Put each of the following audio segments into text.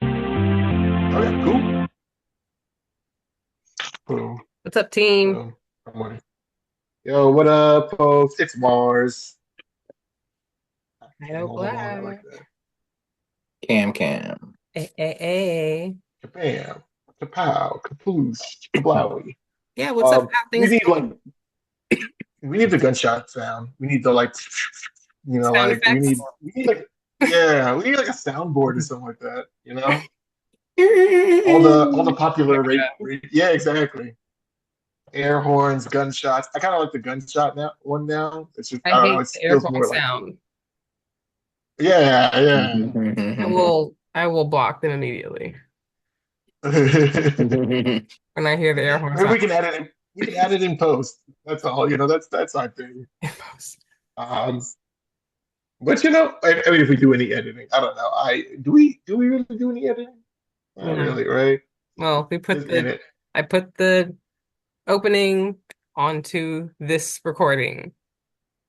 Okay, cool. Cool. What's up, team? So, I'm on. Yo, what up, folks? It's Mars. Hello, Hold on, I like Black. that. Cam Cam. Hey, hey, hey. Kabam, kapow, kapoosh, kablowy. Yeah, what's up? How We things need going? like we need the gunshot sound. We need the like, Sound like we effects? need we need like yeah, we need like a soundboard or something like that. All the popular yeah, exactly. Air horns, gunshots. I kind of like the gunshot now one now. It's just I I don't know. hate It the air feels horn more like sound. yeah, I will block them immediately yeah. when I hear the air horn Maybe sound. we can add it. We can add it in post. That's all. That's our thing. In post. Um, but I mean, if we do any editing, I don't know. I do we really do any editing? Not No. really, right? Well, Just edit. I put the opening onto this recording,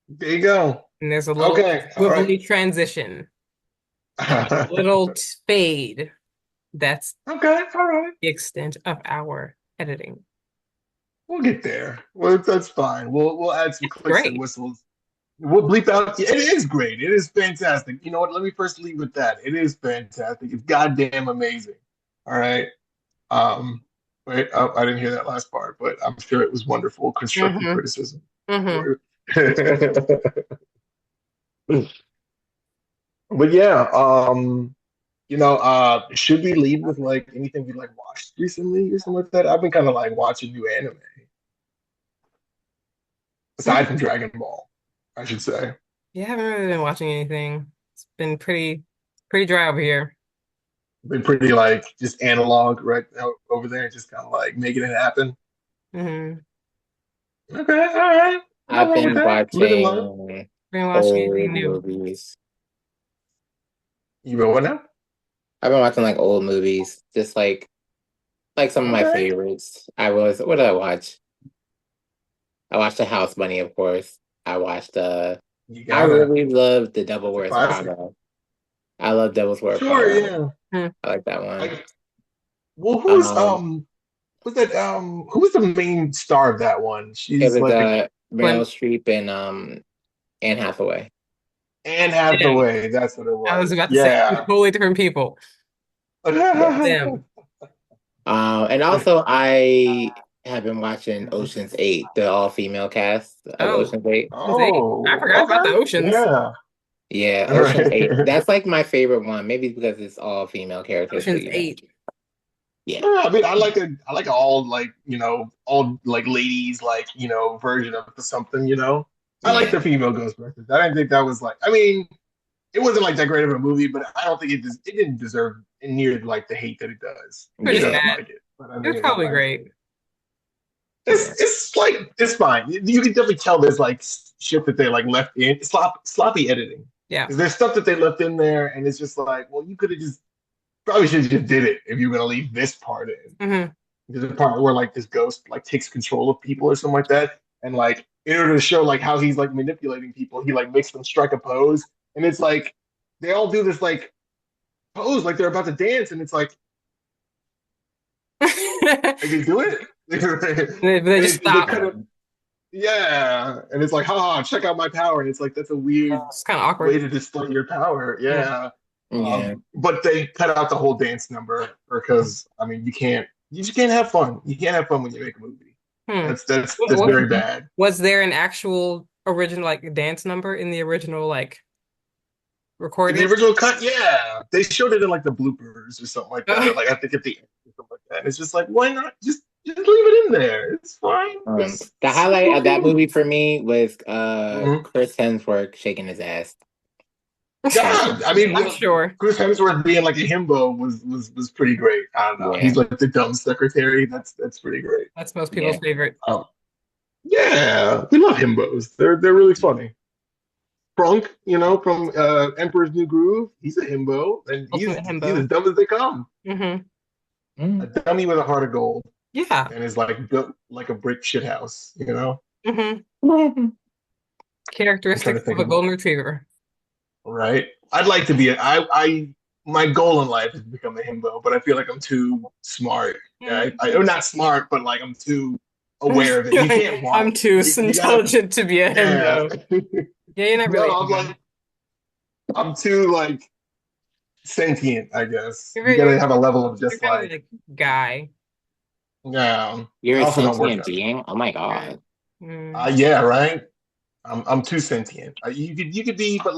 There you go. and there's a little Okay. All right. wibbly transition and a little fade. That's Okay. All right. the extent of our editing. We'll get there. Well, that's fine. We'll add some It's clicks and great. whistles. We'll bleep out. Yeah, it is great. It is fantastic. You know what? Let me first leave with that. It is fantastic. It's goddamn amazing. All right. Um, wait, I didn't hear that last part, but I'm sure it was wonderful constructive Mm-hmm. criticism. Mm-hmm. But yeah, should we lead with like anything we like watched recently or something like that? I've been kind of like watching new anime aside from Dragon Ball, I should say. Yeah, I haven't really been watching anything. It's been pretty dry over here. Been pretty like just analog right over there, just kind of like making it happen. Mm-hmm. Okay, all right, nothing I've wrong with been that. Living life. watching Been watching anything old new? movies. You know what now? I've been watching like old movies, just like some of my Okay, favorites. What did I watch? I watched The House Bunny, of course. I watched you I gotta. really love The Devil It's a Wears classic. Prada. I love Devil's Wear Sure, Prada. yeah. Hmm. I like that one. I, well, Um, who was the main star of that one? it She's was like Glenn, Meryl Streep and Anne Hathaway. Anne damn, Hathaway. That's what it I was was. about to say two Yeah. totally different people. Yeah. Them. And also I have been watching Ocean's 8, the all-female cast of Oh, Ocean's 8. Ocean's 8. I Oh, forgot about the okay. oceans. Yeah. Yeah, All Ocean's 8. right. That's like my favorite one. Maybe it's because it's all female characters, Ocean's but 8. yeah. Yeah, I mean, I like all like all like ladies like version of something. I like Yeah. the female Ghostbusters. I didn't think that was like. I mean, it wasn't like that great of a movie, but I don't think it didn't deserve near like the hate that it does. It was It just doesn't Yeah. bad. like it, but I It was mean, probably like great. Yeah. it's like it's fine. You can definitely tell there's like shit that they like left in sloppy editing. Yeah. Because there's stuff that they left in there, and it's just like, well, you could have just probably should have just did it if you were gonna leave this part in. Mm-hmm. There's a part where like this ghost like takes control of people or something like that, and like in order to show like how he's like manipulating people, he like makes them strike a pose, and it's like they all do this like pose like they're about to dance, and it's like they do it, They just they stop. kind of yeah, and it's like haha, check out my power, and it's like that's a weird It's kind of way awkward. to display your power, Yeah. yeah. Yeah. But they cut out the whole dance number because I mean you just can't have fun. You can't have fun when you make a movie. Hmm. That's very bad. Was there an actual original like dance number in the original like In the recording? original cut, yeah, they showed it in like the bloopers or something like that, or like I think at the end or something like that. And it's just like, why not just leave it in there? It's fine. The highlight of that movie for me was Mhm. Chris Hemsworth shaking his ass. Yeah, I mean, I'm sure. Chris Hemsworth being like a himbo was pretty great. I don't know. Yeah, He's like the dumb secretary. That's pretty great. That's most yeah. people's favorite. Yeah, we love himbos. They're really funny. Prunk, from Emperor's New Groove, he's a himbo, and Ultimate he's as himbo. dumb as they come. Hmm. A Mm. dummy with a heart of gold, Yeah. and is like built like a brick shit house. Hmm. Mm. I'm trying to Characteristics think of a of golden retriever. right. I'd like to be my goal in life is to become a himbo, but I feel like I'm too smart. Yeah, I'm not smart, but like I'm too aware of it. You can't want I'm it. too You gotta, intelligent to be a yeah. himbo. Yeah, you're not No, really a I'm himbo. like I'm too like sentient, I guess. You're, You gotta you're, have a level of you're just kind of like, like guy. yeah. You're I a also don't work sentient out. being? Oh my God. Mm. Yeah, right. I'm too sentient. You could be, but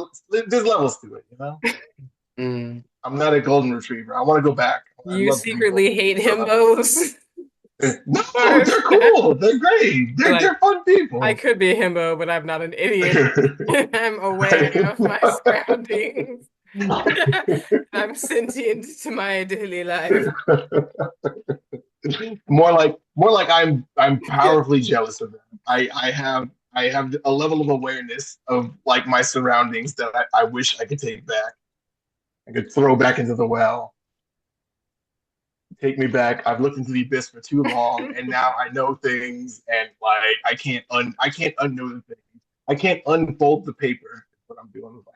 there's levels to it. Mm. I'm not a golden retriever. I want to go back. I You love being golden secretly hate retriever. himbos. No, they're cool. They're great. They're, Like, they're fun I people. could be a himbo, but I'm not an idiot. I'm aware of my surroundings. I'm sentient to my daily life. More like I'm powerfully jealous of them. I have a level of awareness of like my surroundings that I wish I could take back. I could throw back into the well. Take me back. I've looked into the abyss for too long, and now I know things, and like I can't unknow the things. I can't unfold the paper. That's what I'm doing with life.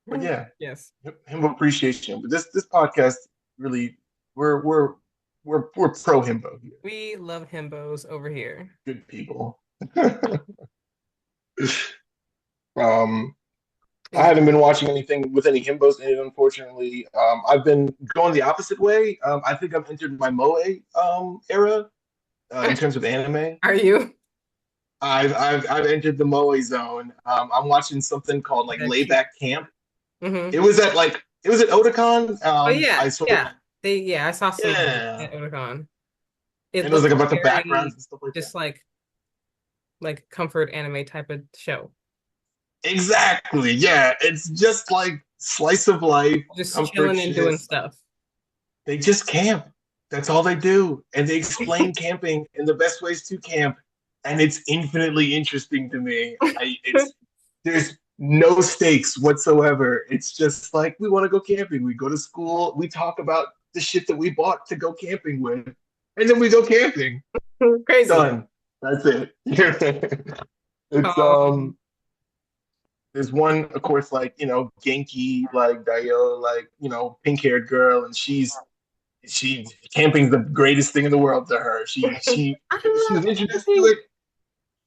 But yeah, Yes. himbo appreciation. But this podcast really, we're we're pro himbo here. We love himbos over here. Good people. um, I haven't been watching anything with any himbos in it, unfortunately. I've been going the opposite way. I think I've entered my moe era in terms of anime. Are you? I've entered the moe zone. I'm watching something called like That cute. Layback Camp. Hmm. It was at Otakon. Oh yeah, I saw yeah. I saw some yeah, at Otakon. It and it was looked like about the backgrounds very and stuff like that. just like comfort anime type of show. Exactly. Yeah, it's just like slice of life, Just comfort chilling and doing shit. stuff. They just camp. That's all they do. And they explain camping and the best ways to camp. And it's infinitely interesting to me. There's no stakes whatsoever. It's just like we want to go camping. We go to school, we talk about the shit that we bought to go camping with, and then we go camping. Crazy. Done. That's it. It's Um, there's one, of course, like, Genki, like Dio, like, pink-haired girl, and she camping's the greatest thing in the world to her. She was introduced to it.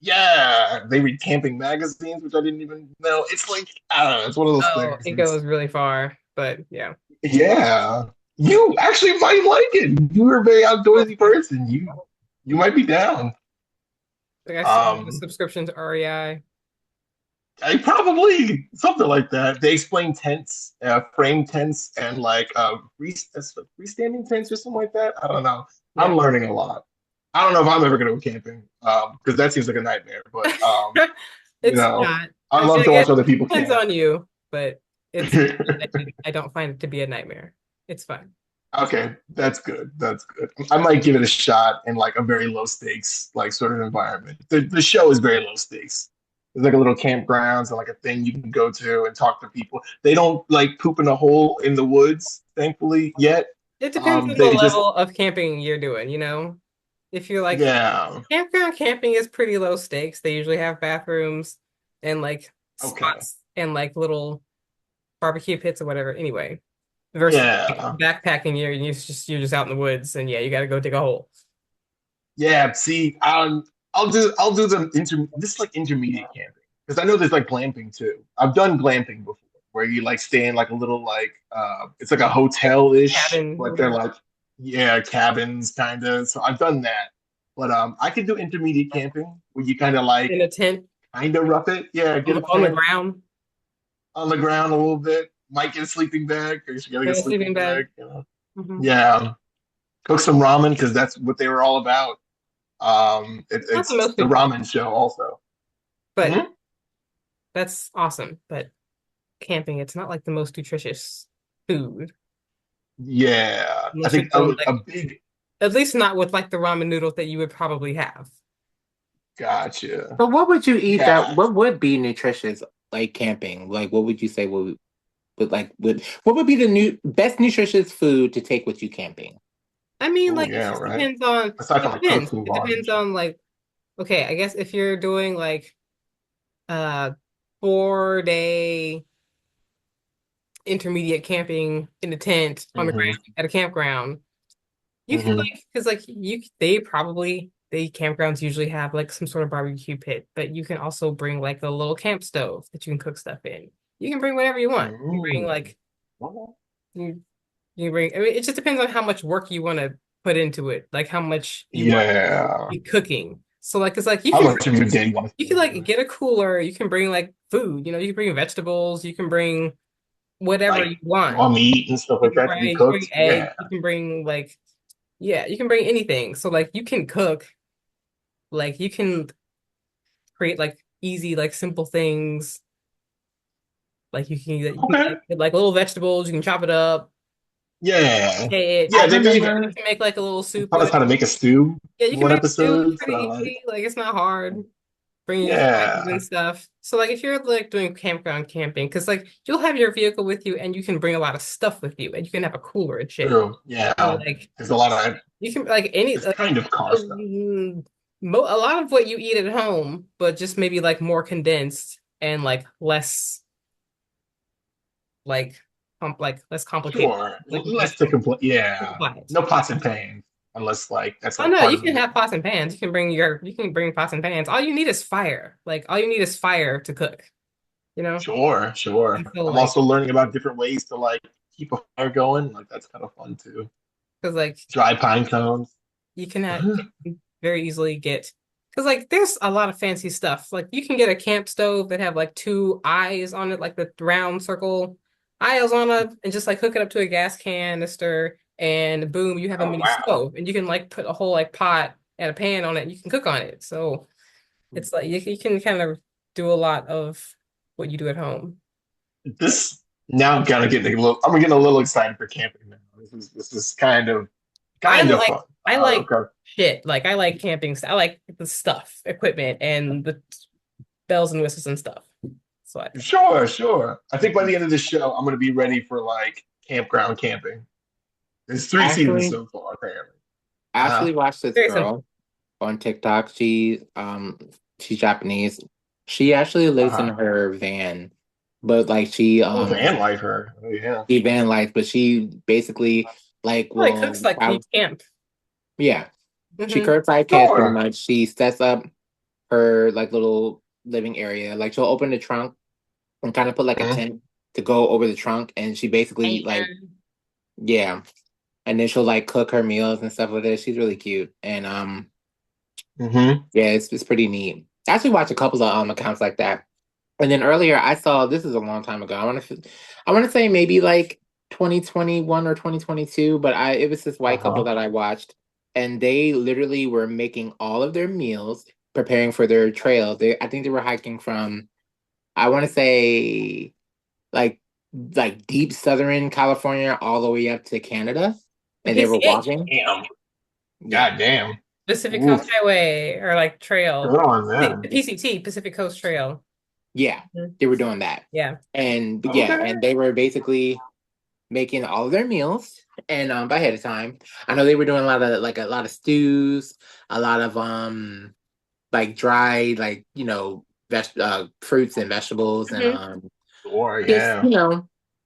Yeah, they read camping magazines, which I didn't even know. It's like, I don't know, it's one of those Oh, things. it goes really far, but yeah. Yeah. You actually might like it. You're a very outdoorsy person. You might be down. Like I saw the Um, subscription to REI. Probably something like that. They explain tents, frame tents, and like freestanding tents or something like that. I don't know. Yeah. I'm learning a lot. I don't know if I'm ever going to go camping because that seems like a nightmare. But It's know, not. I I love mean, to I watch guess other it people depends camp. on you, but I don't find it to be a nightmare. It's fun. Okay, that's good. That's good. I might give it a shot in like a very low stakes like sort of environment. The show is very low stakes. There's like a little campgrounds and like a thing you can go to and talk to people. They don't like poop in a hole in the woods, thankfully, yet. It depends on the They just level of camping you're doing, you know? If you're like yeah. campground camping is pretty low stakes. They usually have bathrooms and like Okay. spots and like little barbecue pits or whatever. Anyway, versus like, Yeah. backpacking, you're just out in the woods and yeah, you got to go dig a hole. Yeah. See, I'll do this like intermediate camping because I know there's like glamping too. I've done glamping before where you like stay in like a little like it's like a hotel ish, Cabin, like they're whatever. like yeah, cabins kind of. So I've done that. But I could do intermediate camping where you kind of like In a tent kind of rough it. Yeah, get a on the tent ground, on the ground a little bit. Might get a sleeping bag because you gotta get in a a sleeping sleeping bag. bag. You know. Hmm. Yeah, cook some ramen because that's what they were all about. Not the It's most the nutritious, ramen show also. but Mhm. that's awesome. But camping, it's not like the most nutritious food Yeah, I unless you're think doing a like, big at least not with like the ramen noodles that you would probably have. gotcha. But what would you eat that? Yeah. What would be nutritious like camping? Like, what would you say would what would be the new best nutritious food to take with you camping? I mean, Oh like it yeah, just right. depends on. Aside It from like cooked depends. food It depends bars. on like. Okay, I guess if you're doing like uh 4 day intermediate camping in a tent on the ground Hmm. at a campground, you could Hmm. like because like you they campgrounds usually have like some sort of barbecue pit, but you can also bring like a little camp stove that you can cook stuff in. You can bring whatever you want. You bring Mm. like you you bring. I mean, it just depends on how much work you want to put into it, like how much you want Yeah. to be cooking. So like it's like How much of your day you want to you spend can into like it? get a cooler. You can bring like food. You can bring vegetables. You can bring whatever Like you want. raw meat and stuff You like can that to be bring, you can bring cooked? eggs. Yeah. You can bring like yeah, you can bring anything. So like you can cook. Like you can create like easy like simple things. Like you can Okay. get like little vegetables. You can chop it up. Yeah. Okay, I Yeah, they you remember. can make like a little soup taught with us how it. to make a stew Yeah, you in can one make a stew. It's episode. pretty So easy. Like it's not hard. Bringing your spices and yeah. stuff. So like if you're like doing campground camping, because like you'll have your vehicle with you and you can bring a lot of stuff with you and you can have a cooler and shit. True. So Yeah. like There's a lot of you can like any it's kind of car stuff. a lot of what you eat at home, but just maybe like more condensed and like less like less complicated. Sure. Like Less to complain. Yeah. supplies. No pots and pans. Unless like that's Oh like no, part you of can the have pots and pans. You can bring pots and pans. All you need is fire. Like all you need is fire to cook, you know? sure, sure. And so I'm like also learning about different ways to like keep a fire going. Like that's kind of fun too. because like Dry pine cones. you can very easily get because like there's a lot of fancy stuff. Like you can get a camp stove that have like two eyes on it, like the round circle eyes on it, and just like hook it up to a gas canister, and boom, you have a Oh mini wow. stove, and you can like put a whole like pot and a pan on it, and you can cook on it. So it's like you can kind of do a lot of what you do at home. This now I'm kind of getting a little. I'm getting a little excited for camping now. This is I kind of like fun. I like Okay. shit. Like I like camping. I like the stuff, equipment, and the bells and whistles and stuff. So I think Sure, sure. I think by the end of the show, I'm gonna be ready for like campground camping. There's three seasons Actually, so far, apparently. I Uh, actually watched this very simple. girl on TikTok. She's Japanese. She actually lives in uh-huh. her van, but like Oh, van life, her. Oh, yeah. she van life, but she basically like Well, it cooks will like you camp. yeah. She Hmm. curbside camps pretty Sure. much. She sets up her like little living area. Like she'll open the trunk and kind of put like a Mm-hmm. tent to go over the trunk, and she basically like yeah, and then she'll like cook her meals and stuff with it. She's really cute, and Mm-hmm. yeah, it's pretty neat. I actually watched a couple of accounts like that, and then earlier I saw this is a long time ago. I want to say maybe like 2021 or 2022, but I it was this white couple Uh-huh. that I watched, and they literally were making all of their meals, preparing for their trail. I think they were hiking from I want to say like deep southern California all the way up to Canada, The and they were PCH, walking. Damn. Yeah, God damn. Pacific Coast Oof. Highway, or like trail. Good on The them. PCT, Pacific Coast Trail. yeah, Mhm. they were doing that, Yeah. and yeah, Okay. and they were basically making all of their meals and ahead of time. I know they were doing a lot of stews, a lot of like dried like fruits and vegetables and Hmm. Sure, just yeah.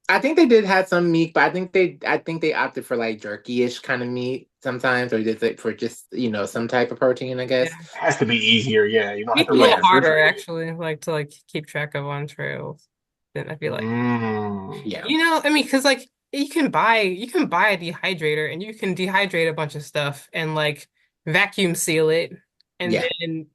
I think they did have some meat, but I think they opted for like jerky-ish kind of meat sometimes, or just like for just some type of protein, I Yeah. guess. It has to be easier, yeah. You don't have It's to a little like Yeah, harder refrigerate. actually, like to like keep track of on trails than I feel like. Mm. yeah. I mean, because like you can buy a dehydrator and you can dehydrate a bunch of stuff and like vacuum seal it and Yeah, then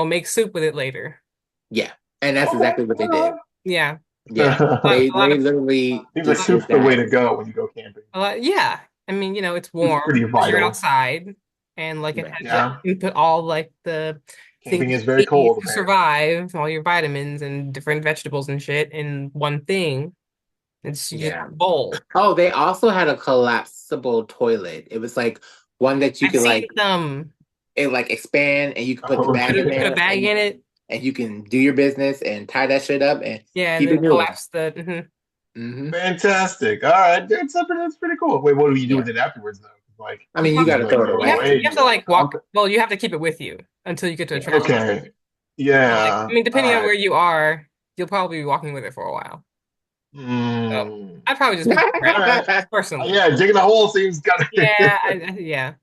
make soup with it later. yeah, and that's Okay, exactly what they all did. Yeah. Yeah, A they lot they of literally I think the just did soup's the way that. to go when you go camping. yeah. I mean, it's It's warm pretty because you're vital. outside and like it has like Yeah, you can put all like the camping things is you very need cold, to apparently. survive, all your vitamins and different vegetables and shit in one thing. It's just Yeah. a bowl. Oh, they also had a collapsible toilet. It was like one that you I've could seen like some it like expand and you could put the Oh bag in put a there bag in it. and you can do your business and tie that shit up and Yeah, and keep then it moving. collapse the Hmm. fantastic. All right, that's pretty cool. Wait, what do you do Yeah. with it afterwards, though? Like, I You mean, you you got probably to like throw it throw it you have to away. away? you have You to like like dump walk. it? Well, you have to keep it with you until you get to a Yeah. trash can. Okay. Like, Yeah. I mean, All depending on right. where you are, you'll probably be walking with it for a while. So Mm. I'd probably just pick the All trash right. personally. Yeah, digging a hole seems kind of. Yeah, yeah.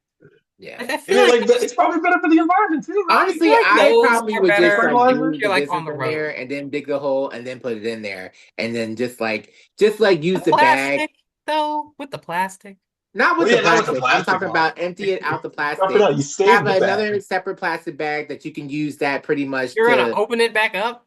Yeah. I And feel then, like like, it's probably better for the environment too, right? I feel Honestly, like I those probably are would just better like Fertilizer. do if you're the like on business the in there road. and then dig the hole and then put it in there and then just like The use the bag. plastic though, with the plastic. Not Well, with the yeah, not with the plastic. I'm plastic talking on. about empty it out the Dump it plastic. out. You Have save the another bag. separate plastic bag that you can use that pretty much You're gonna to open it back up,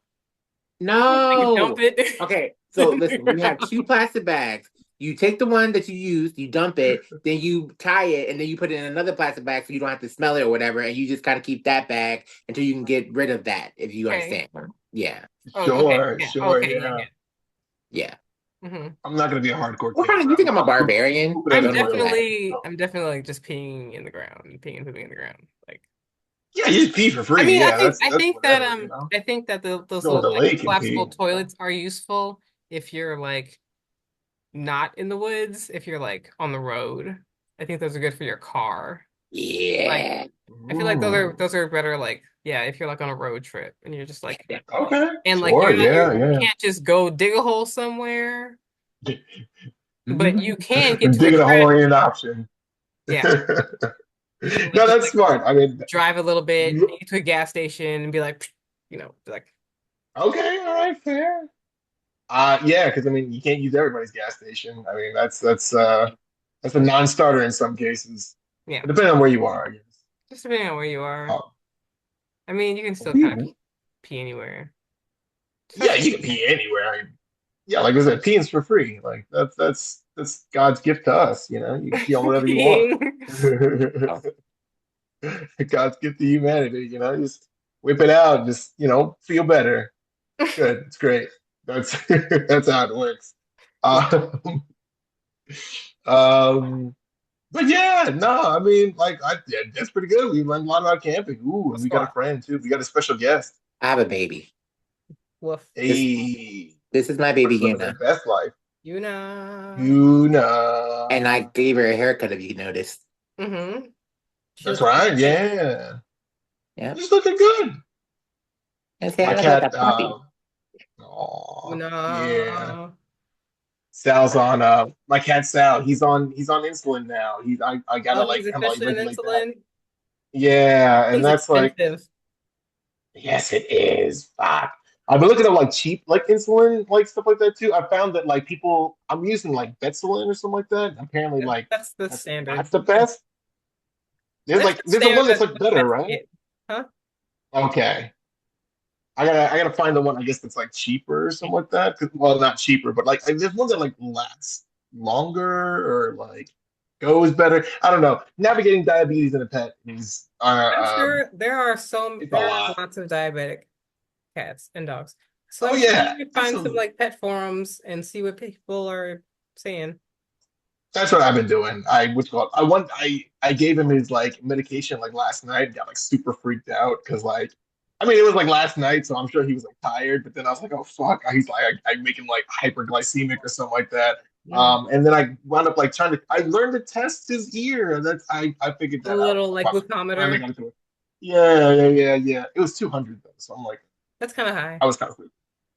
like dump no. it. Okay, so listen, you have two plastic bags. You take the one that you used, you dump it, then you tie it, and then you put it in another plastic bag so you don't have to smell it or whatever, and you just kind of keep that bag until you can get rid of that, if you Okay. understand. Yeah, Oh, okay. Sure, Yeah. sure, Okay. Yeah. yeah. yeah. Yeah. I'm not gonna be a hardcore What kind of camper. you think I'm I'm a gonna barbarian? poop it I in the I'm don't know toilet. that. definitely, So, I'm definitely like just peeing in the ground, peeing and pooping in the ground. Like, yeah, you just pee for I free. mean, I Yeah, think, I that's think that, whatever, you know. I think that those Go in little the like lake and pee. collapsible You know? toilets are useful if you're like not in the woods, if you're like on the road. I think those are good for your car. Like, Yeah. I feel like those are Mm. those are better. Like, yeah, if you're like on a road trip and you're just like, Okay, and like sure, you yeah, yeah. can't just go dig a hole somewhere, but Mhm. you can get to a Digging a trash. hole ain't an option. Yeah, you can like No, just that's like smart. I mean, drive a little bit, get to a gas station, and be like, be like, okay, all right, fair. Yeah, because I mean, you can't use everybody's gas station. I mean, that's a non-starter in some cases, yeah. depending on where you are, I guess. Just depending on where you are. Uh, I mean, you can still kind of pee anywhere. yeah, Especially you can pee anywhere. I mean, yeah, like I said, peeing's for free. Like that's God's gift to us. You know, you can pee on whatever you want. peeing. Oh, God's gift to humanity. You know, just whip it out. Just feel better. It's good. It's great. That's that's how it works. Um, um, but yeah, no, I mean, yeah, that's pretty good. We learned a lot about camping. Ooh, and we got a Squat. friend too. We got a special guest. I have a baby. Woof. This Hey, this is my baby first living their Hannah. best life. You know. You know. And I gave her a haircut if you noticed. Mm-hmm. She That's looks like right. shit. Yeah. Yep. She's looking good. And say My I look like cat, a puppy. oh, yeah. No. Sal's on my cat Sal, he's on insulin now. I gotta Oh, like he's kind of like officially on regulate that. insulin. Yeah, and It's that's like expensive. yes it is. Fuck. I've been looking at like cheap like insulin, like stuff like that too. I found that like people I'm using like Betsulin or something like that. Apparently like That's the that's standard. not the best. There's That's like the there's a one standard. that's That's like the better, best right? kit. Huh? Okay. I gotta find the one I guess that's like cheaper or something like that. 'Cause- well, not cheaper, but like there's one that like lasts longer or like goes better. I don't know. Navigating diabetes in a pet is I'm sure it's a there are lot. lots of diabetic cats and dogs. So Oh I'm sure yeah, you could find some absolutely. like pet forums and see what people are saying. That's what I've been doing. I gave him his like medication like last night. Got like super freaked out because like I mean it was like last night, so I'm sure he was like tired. But then I was like, oh fuck, he's like I make him like hyperglycemic or something like that. Mm. And then I wound up like trying to. I learned to test his ear, and that's I figured A that out. little like Finally glucometer. got into it. Yeah. It was 200 though, so I'm like That's kind of high. I was kind of freaked.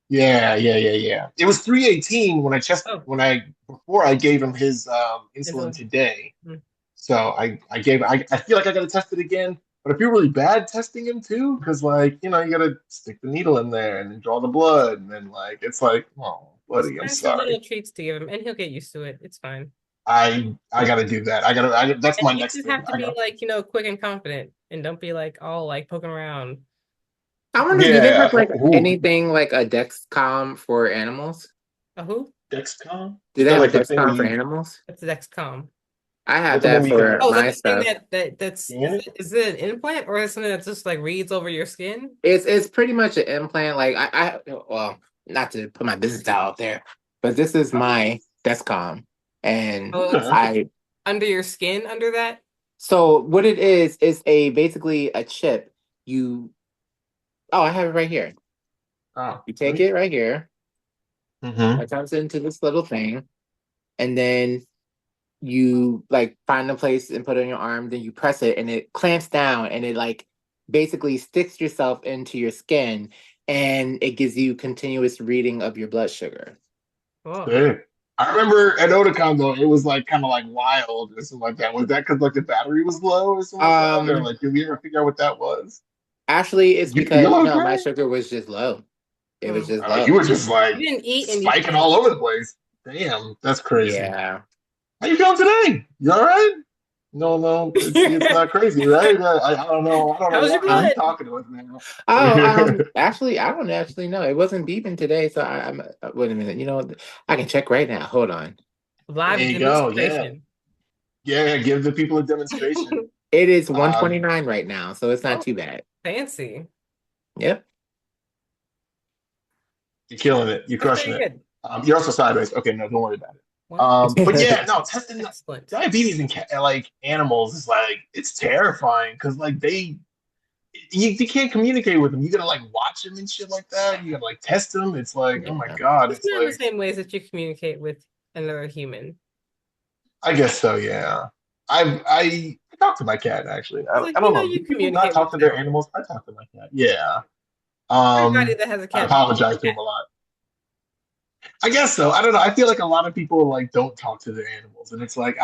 Yeah. It was 318 Oh, when I before I gave him his insulin insulin. today. Mm. So I feel like I gotta test it again, but I feel really bad testing him too, because like, you gotta stick the needle in there and then draw the blood, and then like it's like, oh. buddy. I'm Find some sorry. little treats to give him, and he'll get used to it. It's fine. I gotta do that. That's And my you next just thing. have to I be got. like, quick and confident, and don't be like all like poking around. I wonder, do they Yeah. have like Ooh, anything like a Dexcom for animals? A who? Dexcom. Do Is they that have a like the thing where Dexcom for you? animals? That's the Dexcom. I Is that have the one that where you can for like Oh, is that my the thing stuff. that's scan it? is it an implant or is it something that just like reads over your skin? It's pretty much an implant. Like well, not to put my business out there, but this is my Dexcom, and Oh, it's Okay. I. under your skin under that? So what it is a basically a chip. You I have it right here. Oh, You take it right here. Mm-hmm. It comes into this little thing, and then you like find a place and put it on your arm. Then you press it, and it clamps down, and it like basically sticks yourself into your skin, and it gives you continuous reading of your blood sugar. Oh, Sick. I remember at Otakon though, it was like kind of like wild or something like that. Was that because like the battery was low or something like that, or Um, like did we ever figure out what that was? Actually, it's You feel because no, my okay? sugar was just low. It was just You low. were just like you didn't eat and you spiking all over the place. Damn, that's crazy. Yeah. How you feeling today? You all right? No, no, it's not crazy, right? I don't know. I don't How know was your why you're blood? talking to us now. Actually, I don't actually know. It wasn't beeping today, so I'm. Wait a minute. You know, what? I can check right now. Hold on. There Live you go. Yeah, demonstration. yeah. Give the people a demonstration. It is Um, 129 right now, so it's not Oh, too bad. fancy. Yep. you're killing it. You're That's crushing pretty it. good. You're also sideways. Okay, no, don't worry about it. Well, But yeah, no, testing excellent. diabetes in like animals is like it's terrifying because like you can't communicate with them. You gotta like watch them and shit like that. You gotta like test them. It's like oh my Yeah. god. It's It's not in the like same ways that you communicate with another human. I guess so. Yeah. I talk to my cat actually. It's like, I don't know. you Do people not communicate with talk to their sound. animals? I talk to my cat. Yeah. Everybody that has a I cat. apologize to him a lot. I guess so. I don't know. I feel like a lot of people like don't talk to their animals, and it's like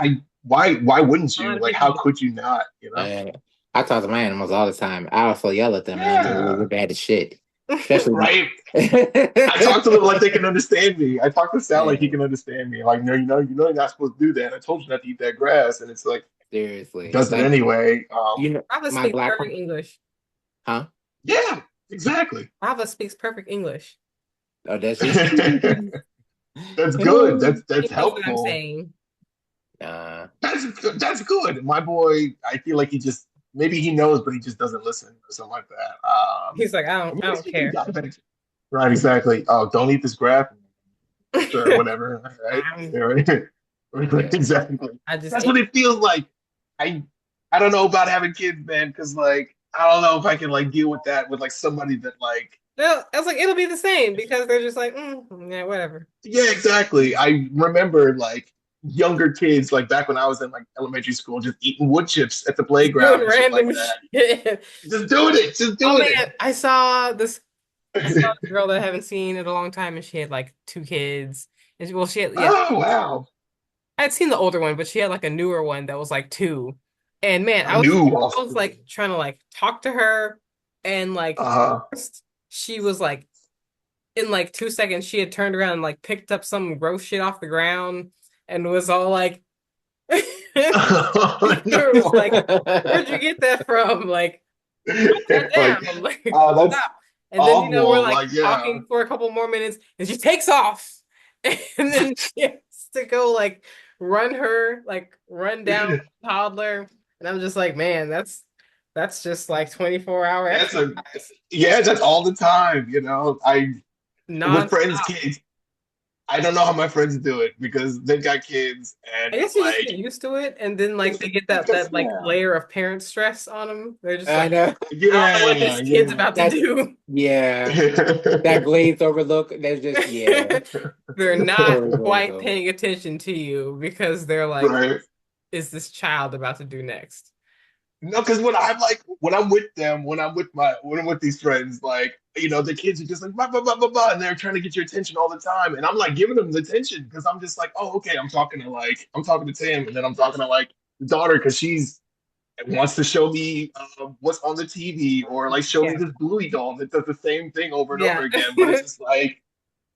why wouldn't A lot you? of Like how people. could you not? You know? Uh, I talk to my animals all the time. I also yell at them, and I know Yeah. we're bad as shit. Especially. Right. I talk to them like they can understand me. I talk to Sal like he Man, can understand me. Like, no, you're not supposed to do that. I told you not to eat that grass, and it's like he seriously, does it like anyway. you know, Rava my speaks black perfect one, English. huh? Yeah, exactly. Rava speaks perfect English. Oh, that's you. That's good. That's He knows what I'm helpful. saying. That's good. My boy, I feel like he just maybe he knows, but he just doesn't listen or something like that. He's like, I Maybe don't speaking of care. diabetics, right? Exactly. Oh, don't eat this grass. Sure, whatever. All right. Um, Yeah, right. Yeah. Exactly. I just That's ate. what it feels like. I I don't know about having kids, man, because like I don't know if I can like deal with that with like somebody that like No, I was like, it'll be the same because they're just like, yeah, whatever. yeah, exactly. I remember like younger kids like back when I was in like elementary school just eating wood chips at the Just doing playground and shit like random that. shit. Just doing it, just Oh doing man, I saw this girl that I haven't seen in a long time, and she had like two kids. And well, she had yeah, Oh wow. I had seen the older one, but she had like a newer one that was like two. And man, I knew off I was like trying to like talk to her, and like uh first she was like in like 2 seconds she had turned around and like picked up some gross shit off the ground and was all like, it was like, where'd you get that from? Like, put that like down. Like, that's stop. And then we're awful. like Like yeah. talking for a couple more minutes, and she takes off, and then she has to go like run down with the toddler, and I'm just like, man, that's just like 24-hour That's a exercise, yeah, that's all the time, you know. I with friends' non-stop. kids, I don't know how my friends do it because they've got kids and I guess you just like get used to it, and then like they get that like yeah. layer of parent stress on them. They're just I like, know. I don't know what this Yeah, kid's yeah. about to That's do. yeah. That glazed over look. There's just yeah. They're not Totally glazed quite over. paying attention to you because they're like, Right. is this child about to do next? No, because when I'm with them, when I'm with these friends, like you know, the kids are just like blah blah blah blah blah, and they're trying to get your attention all the time, and I'm like giving them the attention because I'm just like, oh, okay, I'm talking to Tim, and then I'm talking to like the daughter because she's wants to show me what's on the TV or like show me Yeah. this Bluey doll that does the same thing over and over Yeah. again, but it's just like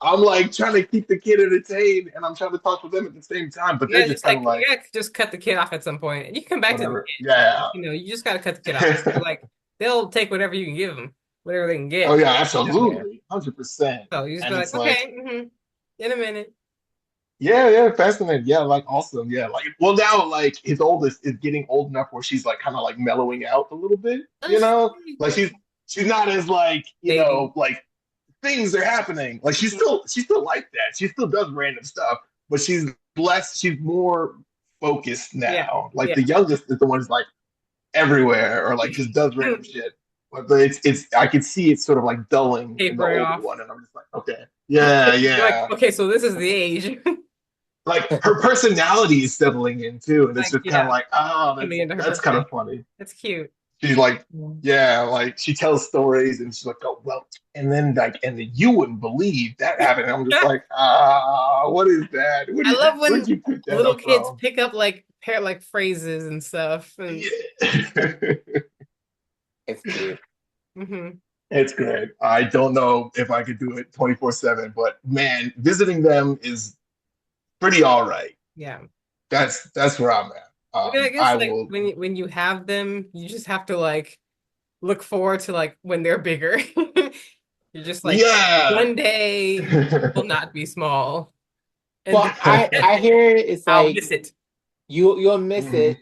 I'm like trying to keep the kid entertained, and I'm trying to talk to them at the same time, but they're Yeah, just just kind of like like you gotta just cut the kid off at some point, and you come back to the whatever. kid. Yeah. You know, you just gotta cut the kid off. Like they'll take whatever you can give them, whatever they can Oh get. yeah, Yeah. absolutely, 100%. So you just be And it's like, like, okay, in a minute. yeah, yeah, fascinating. Yeah, like awesome. Yeah, like well now like his oldest is getting old enough where she's like kind of like mellowing out a little bit, you know? Like she's not as like, Baby. like things are happening. Like she's still like that. She still does random stuff, but she's more focused Yeah, now. Like yeah. the youngest is the one who's like everywhere or like just does random shit. But it's I can see it sort of like dulling in the Tapering older off. one, and I'm just like, okay, yeah, You're like, yeah. okay, so this is the age. Like her personality is settling in too, and it's Like, just kind of yeah, like, oh, coming into her that's kind of personality. funny. That's cute. She's like, Yeah. yeah, like she tells stories, and she's like, oh well, and then like, and then you wouldn't believe that happened. And I'm just like, what is that? I love Where'd when you pick that little up kids from? pick up like pair like phrases and stuff, and Yeah. It's cute. hmm It's great. I don't know if I could do it 24/7, but man, visiting them is pretty all right. yeah. That's where I'm at. I mean, I I guess like will. when you have them, you just have to like look forward to like when they're bigger. You're just like Yeah. one day will not be small, and Well, I hear it's I'll like miss it. you'll miss Mhm. it.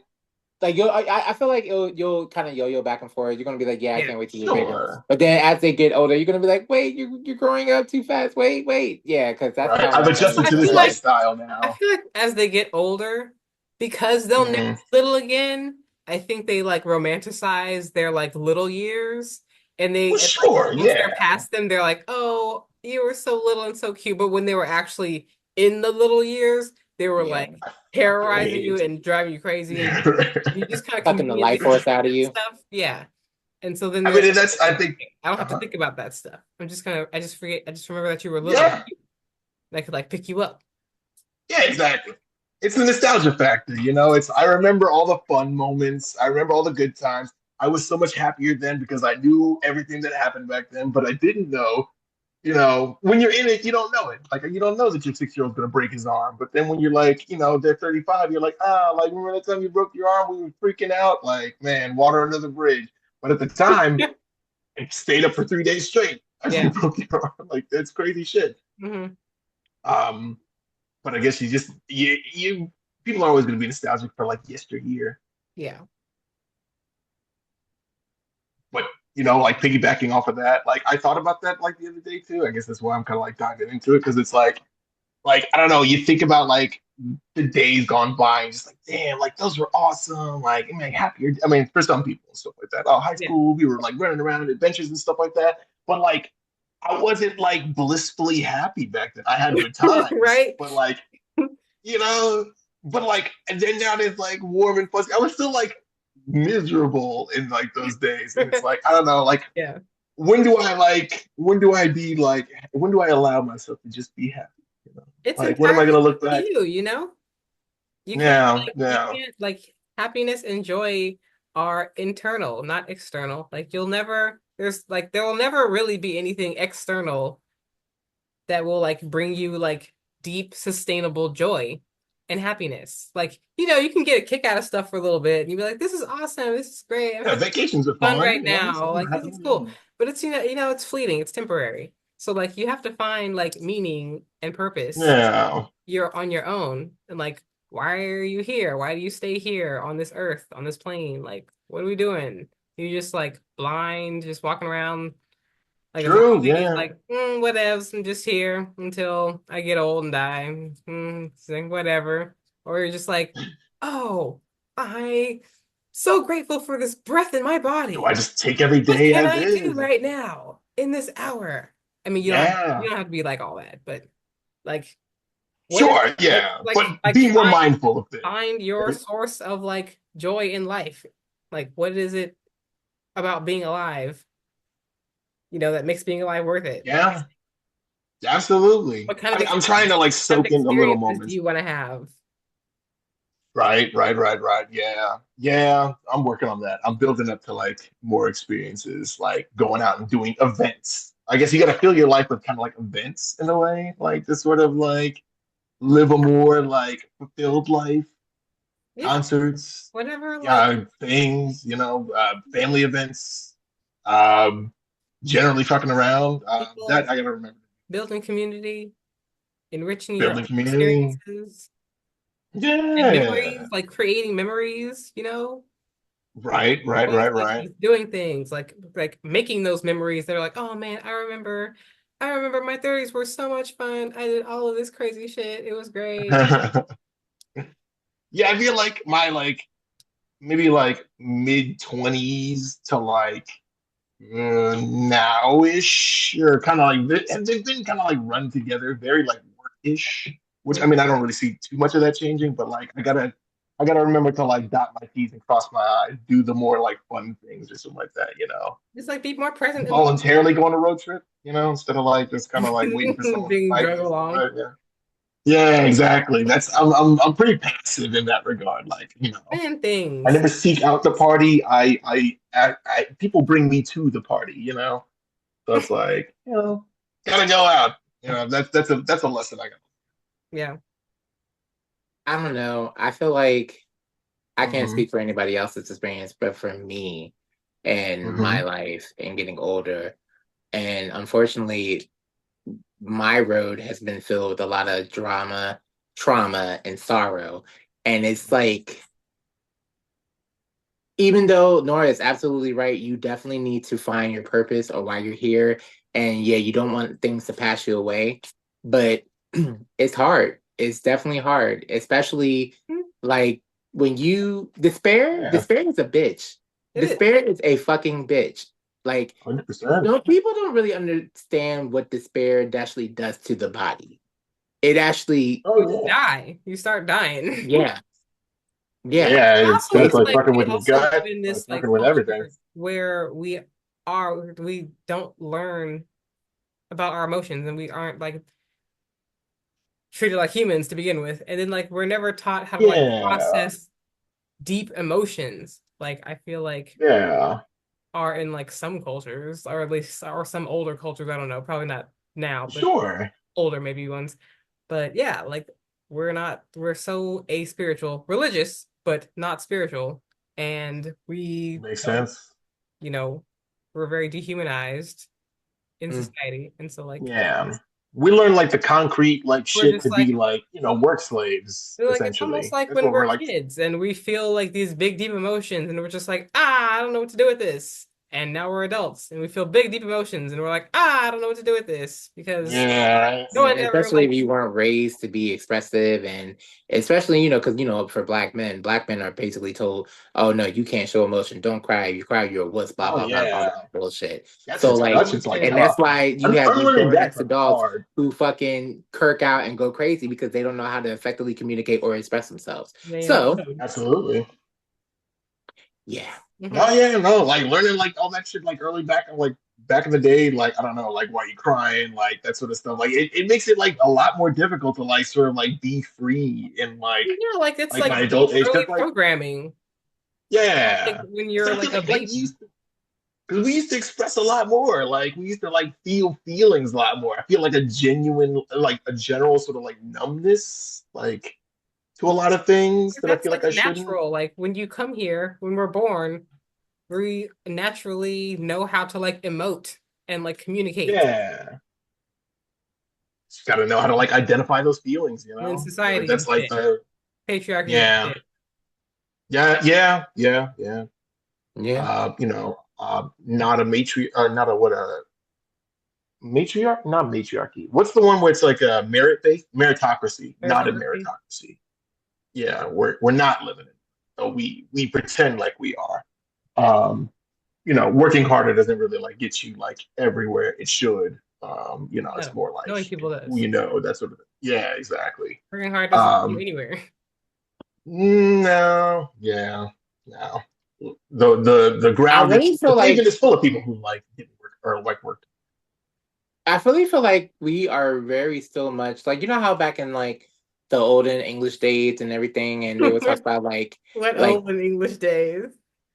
Like I feel like you'll kind of yo-yo back and forth. You're gonna be like, yeah, I Yeah. can't wait to get bigger. Sure. But then as they get older, you're gonna be like, wait, you're growing up too fast. Wait, yeah, because that's Right. how I've adjusted I to this feel like lifestyle I now. feel like as they get older, because they'll never Mhm. be little again, I think they like romanticize their like little years. Well, And like sure. once they're Yeah. past them, they're like, oh, you were so little and so cute. But when they were actually in the little years, they were yeah, like I fucking terrorizing you hate and driving you crazy, and you just kind of sucking the conveniently life force forget out of that you. stuff. Yeah. And so then I they're mean, like, that's, I think, I don't have to uh think about that stuff. I just forget, I just remember that you were little and yeah, cute. And I could like pick you up. yeah, exactly. It's the nostalgia factor, you know. I remember all the fun moments. I remember all the good times. I was so much happier then because I knew everything that happened back then, but I didn't know. When you're in it, you don't know it. Like you don't know that your 6 year old's gonna break his arm. But then when you're like, they're 35, you're like, like remember that time you broke your arm? We were freaking out, like, man, water under the bridge. But at the time, I stayed up for 3 days straight. I Yeah. broke your arm. Like that's crazy shit. hmm Um, but I guess you people are always gonna be nostalgic for like yesteryear. Yeah. But like piggybacking off of that, like I thought about that like the other day too. I guess that's why I'm kind of like diving into it because it's like I don't know, you think about like the days gone by and just like, damn, like those were awesome. Like, I mean, happier. I mean, for some people and stuff like that. Oh, high Yeah. school, we were like running around adventures and stuff like that. But like, I wasn't like blissfully happy back then. I had good times, Right? but like, you know, but like, and then now it's like warm and fuzzy. I was still like miserable in like those days, and it's like I don't know, like Yeah. when do I like when do I be like when do I allow myself to just be happy? It's Like when am I entirely gonna look up to back? you, you know? You can't Yeah, like you yeah. can't like happiness and joy are internal, not external. Like there will never really be anything external that will like bring you like deep, sustainable joy and happiness. Like, you can get a kick out of stuff for a little bit and you'll be like, this is awesome, this is great. I'm Yeah, having vacations are fun fun, right so now. I'm Like this happy. is cool. But it's it's fleeting, it's temporary. So like you have to find like meaning and purpose. Yeah. You're on your own. And like, why are you here? Why do you stay here on this earth, on this plane? Like, what are we doing? You just like blind, just walking around like a True, zombie, yeah. like, whatevs, I'm just here until I get old and die. So whatever. Or you're just like, oh, I so grateful for this breath in my Do body. I just take every What day can as I do is? right now in this hour? I mean, Yeah. you don't have to be like all that, but like Sure, yeah. But like be more mindful of it. find your Right? source of like joy in life. Like what is it about being alive, that makes being alive worth it? Yeah, absolutely. What kind of I'm trying to like kind of soak in the little experiences do moments. you want to have? Right. Yeah. Yeah. I'm working on that. I'm building up to like more experiences, like going out and doing events. I guess you got to fill your life with kind of like events in a way, like to sort of like live a more like fulfilled life. Yeah, Concerts, whatever, like yeah, things, family events, um, generally fucking around. That people I gotta remember. building community, enriching your Building community. experiences and memories, Yeah. like creating memories, you know? Right, right, Always right, like right. just doing things, like making those memories. They're like, oh man, I remember my 30s were so much fun. I did all of this crazy shit. It was great. Yeah, I feel like my like maybe like mid 20s to like now-ish or kind of like and they've been kind of like run together very like work-ish, which I mean I don't really see too much of that changing, but like I gotta remember to like dot my t's and cross my i's, do the more like fun things or something like that. Just like be more present in the Voluntarily go on a road trip, instead of like just kind of like waiting for moment, someone to being invite drug me along. somewhere. Yeah. Yeah, exactly. I'm pretty passive in that regard. Like, Man, I things. never seek out the party. People bring me to the party. So it's like, gotta go out. That's a lesson I got. Yeah. I don't know. I feel like I can't Hmm. speak for anybody else's experience, but for me and my Hmm. life and getting older, and unfortunately, my road has been filled with a lot of drama, trauma, and sorrow. And it's like, even though Nora is absolutely right, you definitely need to find your purpose or why you're here. And yeah, you don't want things to pass you away, but it's hard. It's definitely hard, especially like when you Yeah, despair is a bitch. It is. Despair is a fucking bitch. Like, 100%. no, people don't really understand what despair actually does to the body. It actually, Oh yeah. You start dying. yeah, yeah. Yeah, it Also, starts it's like like fucking we with your also live gut, in this starts like fucking with everything. culture where we don't learn about our emotions and we aren't like treated like humans to begin with. And then like we're never taught how to like Yeah, process deep emotions. Like I feel like yeah, are in like some cultures, or at least or some older cultures, I don't know, probably not now, but sure. older maybe ones. But yeah, like we're so aspiritual, religious, but not spiritual. And we Makes don't, sense. you know, we're very dehumanized in Mm. society. And so like Yeah. We learn like the concrete like we're shit just to be like like, work slaves, it's almost essentially. like That's when what we're we're like. kids and we feel like these big deep emotions and we're just like, I don't know what to do with this. And now we're adults and we feel big deep emotions and we're like, I don't know what to do with this because Yeah. no one ever Especially if like you weren't raised to be expressive, and especially, because, for black men are basically told, oh no, you can't show emotion. Don't cry. If you cry, you're a wuss, blah, Oh blah, blah, all yeah. that bullshit. That So shit's like, that shit's like and and that's tough. why you have these Unlearning grown that ass is adults hard. who fucking kirk out and go crazy because they don't know how to effectively communicate or express themselves. they So implode. Absolutely. yeah. Hmm. Oh yeah, no, like learning like all that shit like early back in the day, like I don't know, like why you crying, like that sort of stuff. Like it makes it like a lot more difficult to like sort of like be free in Yeah, like it's like like my adult age. early Cause like programming. Like yeah. when Cause you're I feel like a like baby. because we used to express a lot more. Like we used to like feel feelings a lot more. I feel like a genuine, like a general sort of like numbness, like to a lot of things that I That's feel like like I shouldn't. natural. Like when you come here, when we're born, we naturally know how to like emote and like communicate. Yeah. Just gotta know how to like identify those feelings, And then I feel like society that's ain't like shit. the Patriarchy ain't yeah. shit. Yeah. Yeah. Not a not a what a matriarch, not matriarchy. What's the one where it's like a merit-based meritocracy, not a Meritocracy. meritocracy. Yeah, we're not living it. So we pretend like we are. Um, working harder doesn't really like get you like everywhere it should. It's No, more like knowing people who does. you know, that sort of thing. Yeah, exactly. Working hard doesn't get you Um, anywhere. no, yeah, no. The I ground really the feel pavement like is full of people who like getting work or like work. I really feel like we are very still much like, how back in like the olden English days and everything, and they would talk about What like old and English days?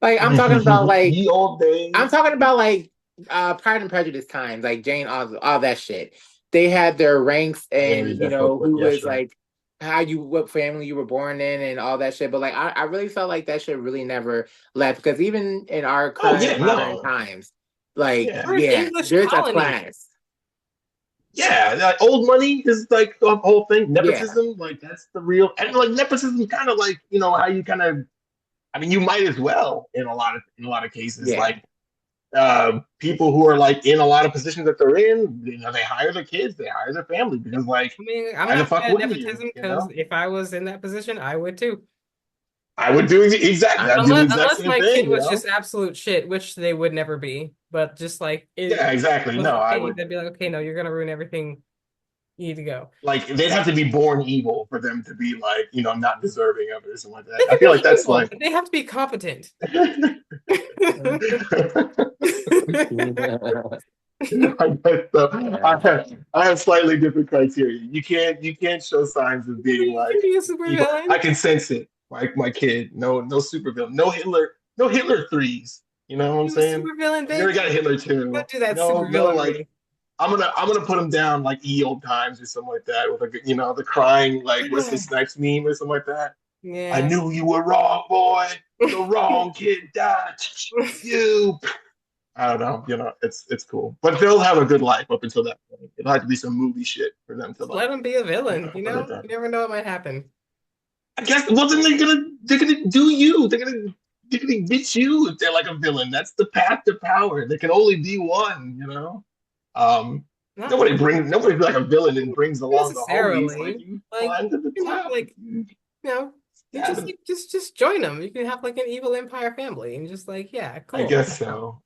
like Ye old I'm days. talking about like Pride and Prejudice times, like Jane Austen, all that shit. They had their ranks I didn't and read that book, but who yeah, was sure. like what family you were born in and all that shit. But like I really felt like that shit really never left because even in our Oh yeah, current modern no, times, like yeah, We're an yeah, English there's a colony. class. yeah. Like, old money is like the whole thing. Yeah. Nepotism, like that's the real, and like nepotism, kind of like how you kind of. I mean, you might as well in a lot of cases, Yeah. like people who are like in a lot of positions that they're in, they hire their kids, they hire their family because like I mean, I'm why the not fuck mad at wouldn't you? nepotism because if I was in that position, I would too. I would do exactly. I'd do the exact Unless same my kid thing. was just absolute shit, which they would never be. But just like Yeah, it exactly. was No, I okay, would. they'd be like, okay, no, you're gonna ruin everything. You need to go. Like they'd have to be born evil for them to be like not deserving of it or something like that. They I can feel like be that's evil, like. but they have to be competent. I guess so. I have slightly different criteria. You can't show signs of being You can like be a evil. supervillain. I can sense it. Like my kid, no supervillain, no Hitler threes. You know what I'm You a saying? supervillain, We already baby. got a Hitler Don't too. do that No, like supervillainery. I'm gonna put him down like old times or something like that with the crying like Wesley Snipes meme or something like that. I Yeah. knew you were wrong, boy. The wrong kid died. You. I don't know. It's cool, but they'll have a good life up until that point. It'll have to be some movie shit for them to Just let like, them be a villain, you put it know? down. You never know what might happen. I guess. Well, then they're gonna do you. They're gonna get you if they're like a villain. That's the path to power. There can only be one. Um, Not nobody's like a villain and brings along the homies. Like necessarily. you Like climb to the you can have top. like, you know, you Yeah, just join them. You can have like an evil empire family and just like, yeah, I cool. guess so.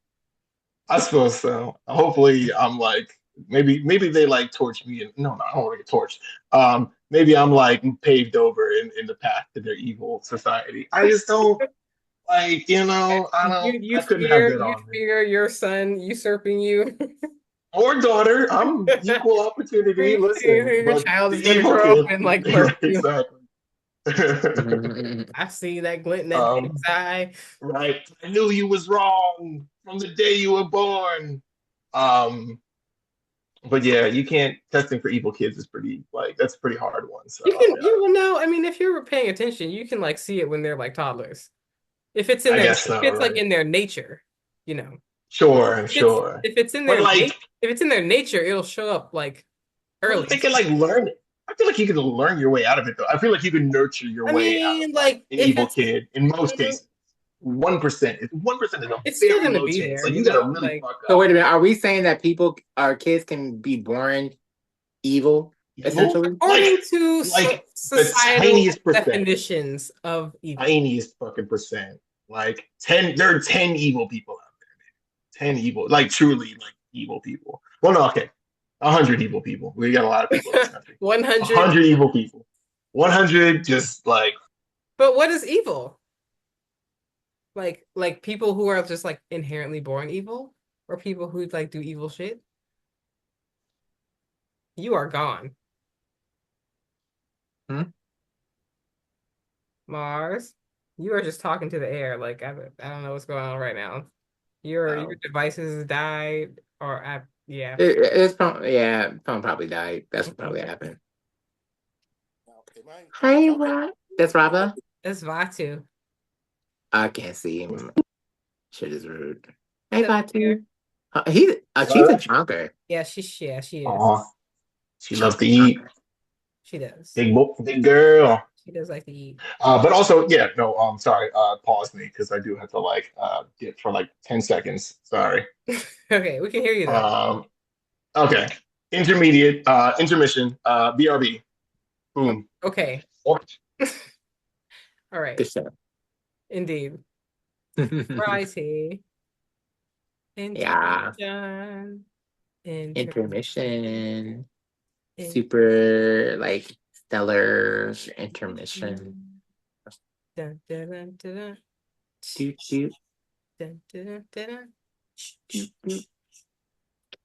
I suppose so. Hopefully, I'm like maybe they like torch me and no, I don't want to get torched. Maybe I'm like paved over in the path to their evil society. I just don't like I couldn't have that You on me. fear your son usurping you. Or daughter, I'm equal opportunity. Listen, Your but child the is gonna evil grow up kid, and like murder you. exactly. I see that glint in that baby's um, eye. right. I knew you was wrong from the day you were born. Um, but yeah, you can't testing for evil kids is pretty like that's a pretty hard one. So You will know. I mean, if you're paying attention, you can like see it when they're like toddlers. I guess If so, it's like right? in their nature, you know. Sure, sure. If it's in But their like, if it's in their nature, it'll show up like but they early. can like learn it. I feel like you can learn your way out of it though. I feel like you can nurture your I way out of mean, like like an if evil it's kid in most cases. 1%. 1% is a it's still very gonna low be chance. there, Like you you gotta know, really like fuck So up. wait a minute, are we saying that our kids can be born evil, Evil? essentially? according to Like the societal tiniest percent. definitions of evil. Tiniest fucking percent. Like 10, there are 10 evil people out there, man. 10 evil, like truly like evil people. Well, no, okay. 100 evil people. We got a lot of people in this country. 100. 100 evil people. 100 just like, But what is evil? Like people who are just like inherently born evil, or people who like do evil shit? You are gone. Hmm? Mars, you are just talking to the air. Like I don't know what's going on right now. Your Oh. devices died, or yeah. It's probably, yeah, phone probably died. That's what probably happened. Hey, Rob. That's Raba? That's Vatu. I can't see him. Shit is rude. He's Hey, up there. Fatu. She's a drunker. Yeah, she is. oh, she loves to eat. Drunker. She does. Big girl. She does like to eat. But also, yeah, no, sorry, pause me because I do have to like get for like 10 seconds. Sorry. Okay, we can hear you though. Um, okay. Intermediate, intermission, BRB. Boom. Okay. Oh, All right. Good show. Indeed. Righty. Yeah. Intermission. Intermission. In- Super, like, stellar intermission. Dun, dun, dun, dun, dun. Doot, doot, Dun, dun, dun, dun, dun. doot, doot.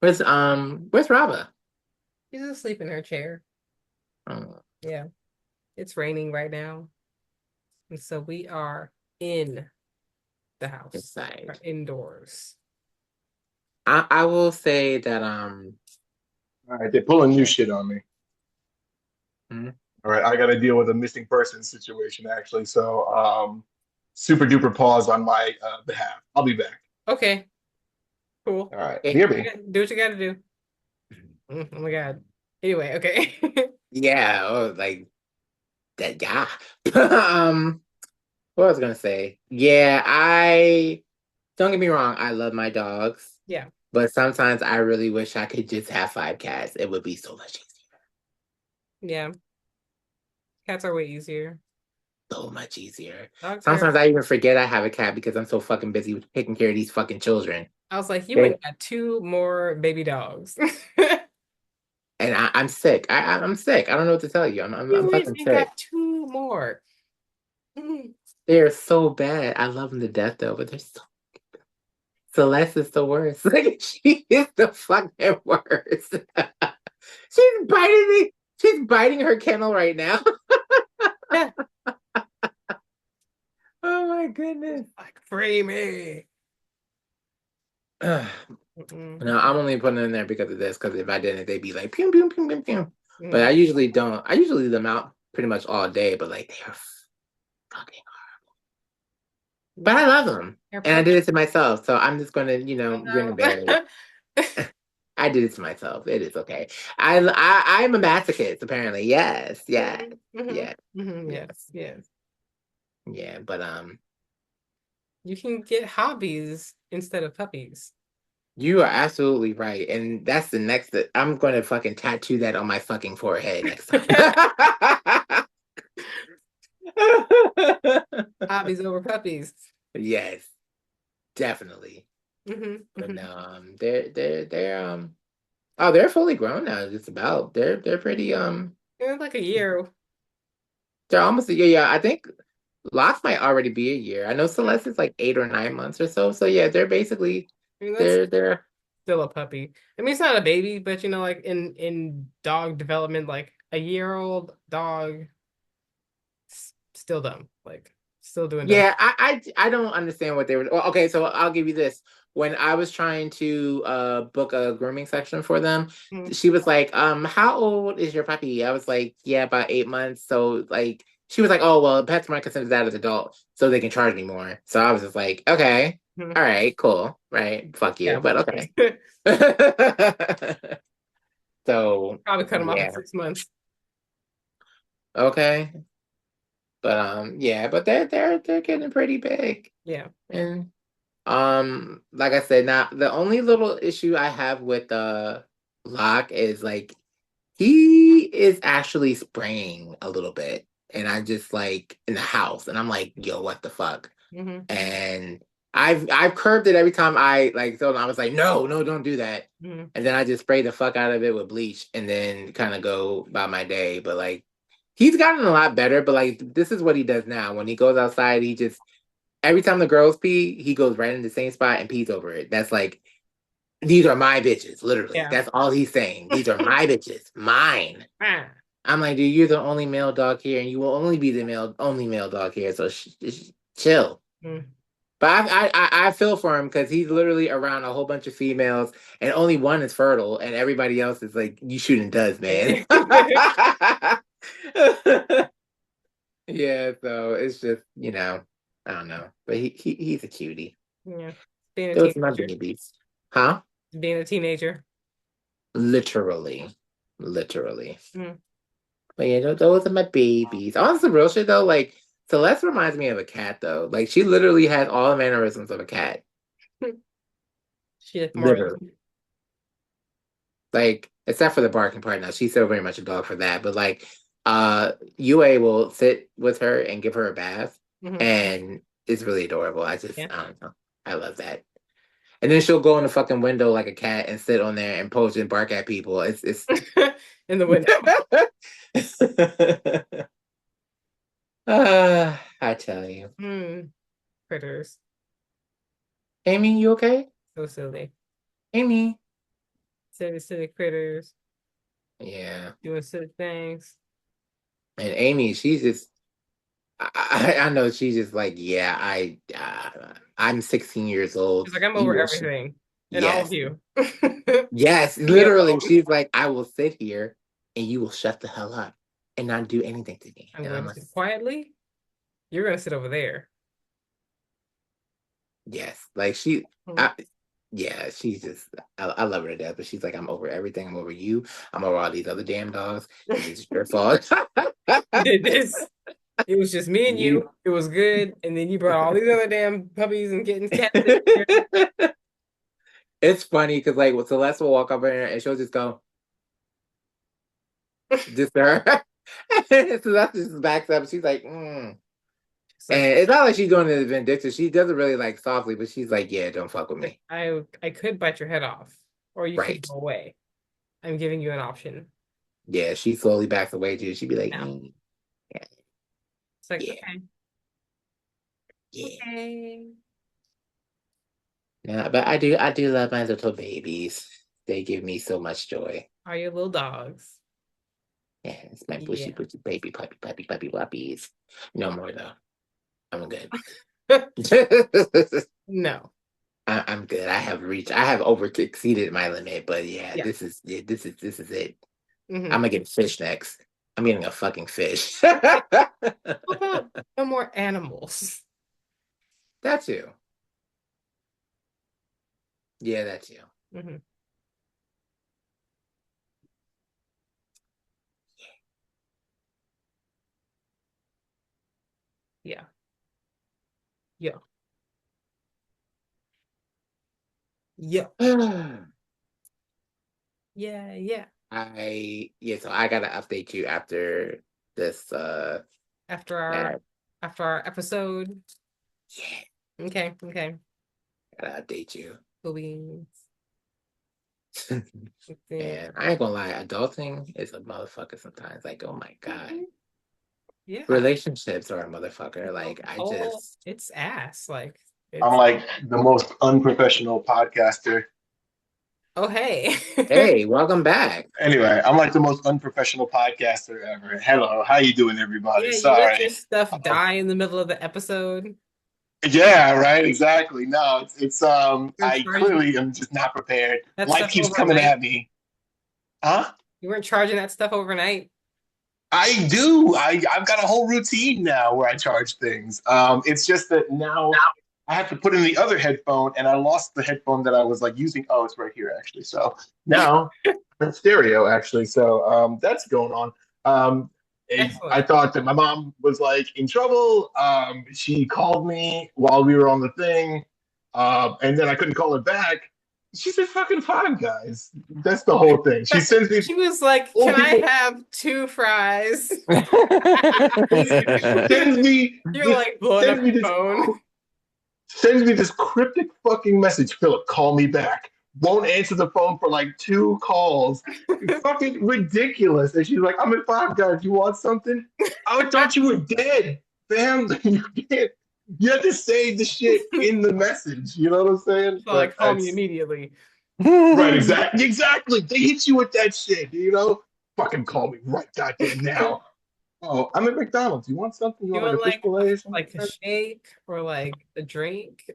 Where's Raba? She's asleep in her chair. Oh, Yeah. It's raining right now. And so we are in the house. inside. Or indoors. I will say that All right, they're pulling new shit on me. hmm, All right, I got to deal with a missing person situation actually. So, super duper pause on my behalf. I'll be back. Okay, cool. All right, can okay. you hear me? Do what you gotta do. Oh my God. Anyway, okay. Yeah, oh, like that. Yeah. What I was gonna say? Yeah, I don't get me wrong. I love my dogs, Yeah, but sometimes I really wish I could just have 5 cats. It would be so much easier. yeah. Cats are way easier. So much easier. Dogs are. Sometimes I even forget I have a cat because I'm so fucking busy with taking care of these fucking children. I was like, you They, went got two more baby dogs. and I'm sick. I'm sick. I don't know what to tell you. I'm You went fucking and sick. got two more. Mm. They're so bad. I love them to death though, but they're so Celeste is the worst. Like she is the fucking worst. She's biting me. She's biting her kennel right now. Yeah, Oh my goodness. like free me. No, Mm-mm. I'm only putting it in there because of this, because if I didn't, they'd be like pew pew pew pew pew. But I Mm. usually don't. I usually leave them out pretty much all day, but like they are fucking but I love them. They're And I did perfect. it to myself. So I'm just gonna, I grin and bear it. know. I did it to myself. It is okay. I'm a masochist, apparently. Yes, yes, Mhm. yes, Mhm. yes, Yes, yes. yeah. But You can get hobbies instead of puppies. you are absolutely right. And that's the next that I'm gonna fucking tattoo that on my fucking forehead next time. Hobbies over puppies. Yes, definitely. But Hmm. no, they're oh, they're fully grown now, just about. They're pretty Like a year. they're almost a year. Yeah, I think Locke might already be a year. I know Celeste is like 8 or 9 months or so. So yeah, they're basically That's they're still a puppy. I mean, it's not a baby, but like in dog development, like a year old dog, still dumb. Like still doing dumb. yeah, I don't understand what they were. Well, okay, so I'll give you this. When I was trying to book a grooming section for them, Mhm. she was like, how old is your puppy? I was like, yeah, about 8 months. So like she was like, oh well, PetSmart considers that as adult, so they can charge me more. So I was just like, okay, Mhm. all right, cool, right, fuck you, Yeah, but okay. So probably cut him off yeah, at 6 months. okay. But yeah, but they're getting pretty big. Yeah. And like I said, now the only little issue I have with Locke is like he is actually spraying a little bit. And I just like in the house and I'm like, yo, what the fuck? Hmm. And I've curbed it every time I like so I was like, no, no, don't do that. Hmm. And then I just spray the fuck out of it with bleach and then kind of go about my day. But like he's gotten a lot better, but like this is what he does now. When he goes outside, he just every time the girls pee, he goes right in the same spot and pees over it. That's like these are my bitches, literally. Yeah. That's all he's saying. These are my bitches, mine. Ah. I'm like, dude, you're the only male dog here, and you will only be the only male dog here. So chill. Mm. But I feel for him because he's literally around a whole bunch of females, and only one is fertile, and everybody else is like, you shooting duds, man. Yeah, so it's just I don't know, but he's a cutie. Yeah. Being a Those are my teenager. babies, huh? Being a teenager. Literally, literally. Mm. But yeah, those are my babies. On some real shit though, like Celeste reminds me of a cat though. Like she literally has all the mannerisms of a cat. She is more. Literally. Like, except for the barking part now. She's still very much a dog for that. But like UA will sit with her and give her a bath. Mhm. And it's really adorable. Yeah. I don't know. I love that. And then she'll go in the fucking window like a cat and sit on there and pose and bark at people. It's In the window. I tell you. Mm. Critters. Amy, you okay? So silly. Amy. Silly, silly critters. Yeah. Doing silly things. And Amy, she's just I know she's just like, yeah, I'm 16 years old. She's like, I'm You over will everything. and all Yes. of you. Yes, Yeah. literally. She's like, I will sit here and you will shut the hell up and not do anything to me. I'm And going I'm to like, sit quietly. You're going to sit over there. yes. Like she, Hmm. yeah, she's just, I love her to death, but she's like, I'm over everything. I'm over you. I'm over all these other damn dogs. It's your fault. You did this. It was just me and you. It was good. And then you brought all these other damn puppies and kittens, cats in here. It's funny because like Celeste will walk up in there and she'll just go, just her. So that's just backs up. She's like, mm. It's like, And it's not like she's doing it vindictive. She does it really like softly, but she's like, yeah, don't fuck with me. I could bite your head off, or you could Right. go away. I'm giving you an option Yeah, she slowly backs away too. She'd be like, now. mm, It's like, yeah, okay, yeah. okay. No, but I do love my little babies. They give me so much joy. Are your little dogs? Yeah, it's my Yeah. bushy baby puppy puppies. No more though. I'm good. No. I'm good. I have over exceeded my limit, but yeah, Yeah. this is it. Mhm. I'm gonna get fish next. I'm getting a fucking fish. What about no more animals? That too. Yeah, that too. Mhm. Yeah. Yeah. Yeah. Yeah. Yeah. So I gotta update you after this After ad. our episode. Yeah, Okay. Okay. gotta update you. Cool beans. And I ain't gonna lie, adulting is a motherfucker sometimes. Like, oh my God. Yeah. Relationships are a motherfucker. Like, it's ass. Like I'm like the most unprofessional podcaster. oh hey. hey, welcome back. Anyway, I'm like the most unprofessional podcaster ever. Hello, how you doing, everybody? Yeah, you let Sorry. your stuff die in the middle of the episode. Yeah, right. Exactly. No, it's You're I charging clearly am just not prepared. that Life stuff keeps coming overnight. at me. Huh? You weren't charging that stuff overnight. I do. I've got a whole routine now where I charge things. It's just that now I have to put in the other headphone, and I lost the headphone that I was like using. Oh, it's right here actually. So now it's stereo actually. So that's going on. And I Excellent. thought that my mom was like in trouble. She called me while we were on the thing, and then I couldn't call her back. She's in fucking Five Guys. That's the whole thing. She sends me She was like, old "Can I people have 2 fries?" sends me You're this like blowing up sends me your this phone. sends me this cryptic fucking message. Philip, call me back. Won't answer the phone for like 2 calls. It's fucking ridiculous. And she's like, I'm at Five Guys. You want something? I thought you were dead, fam. You can't. You have to say the shit in the message. You know what I'm saying? So like, call me That's immediately. right. Exactly. They hit you with that shit. You know? Fucking call me right goddamn now. Oh, I'm at McDonald's. You want something? You You want want like a fish fillet or something? like a shake or like a drink?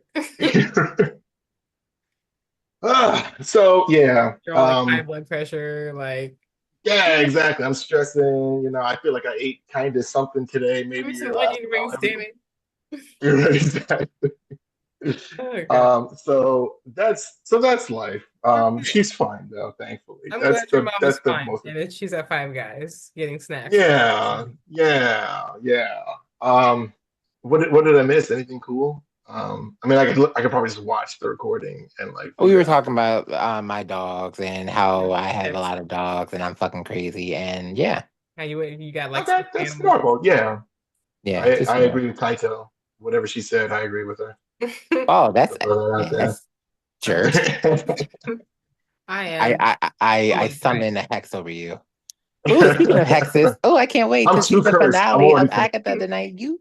So yeah, You're all like high blood pressure, like yeah, exactly. I'm stressing. You know, I feel like I ate kind of something today. give me Maybe some your last onion meal. rings, damn it. Exactly. Oh god. So that's life. She's fine though, thankfully. I'm That's glad your mom is that's the fine most. and that she's at Five Guys getting snacks. Yeah. What did I miss? Anything cool? I mean, I could probably just watch the recording and like. We were figure out. talking about my dogs and how I have a Yes. lot of dogs and I'm fucking crazy. And yeah, How you got like Okay, six that's animals. normal. Yeah, yeah, just I agree with Kaito. Whatever she said, I agree with her. Oh, So throw that out there. that's jerk. I am. I like summon a hex over you. Oh, speaking of hexes, I can't wait I'm to see too the cursed. I'm finale of already Agatha tonight. You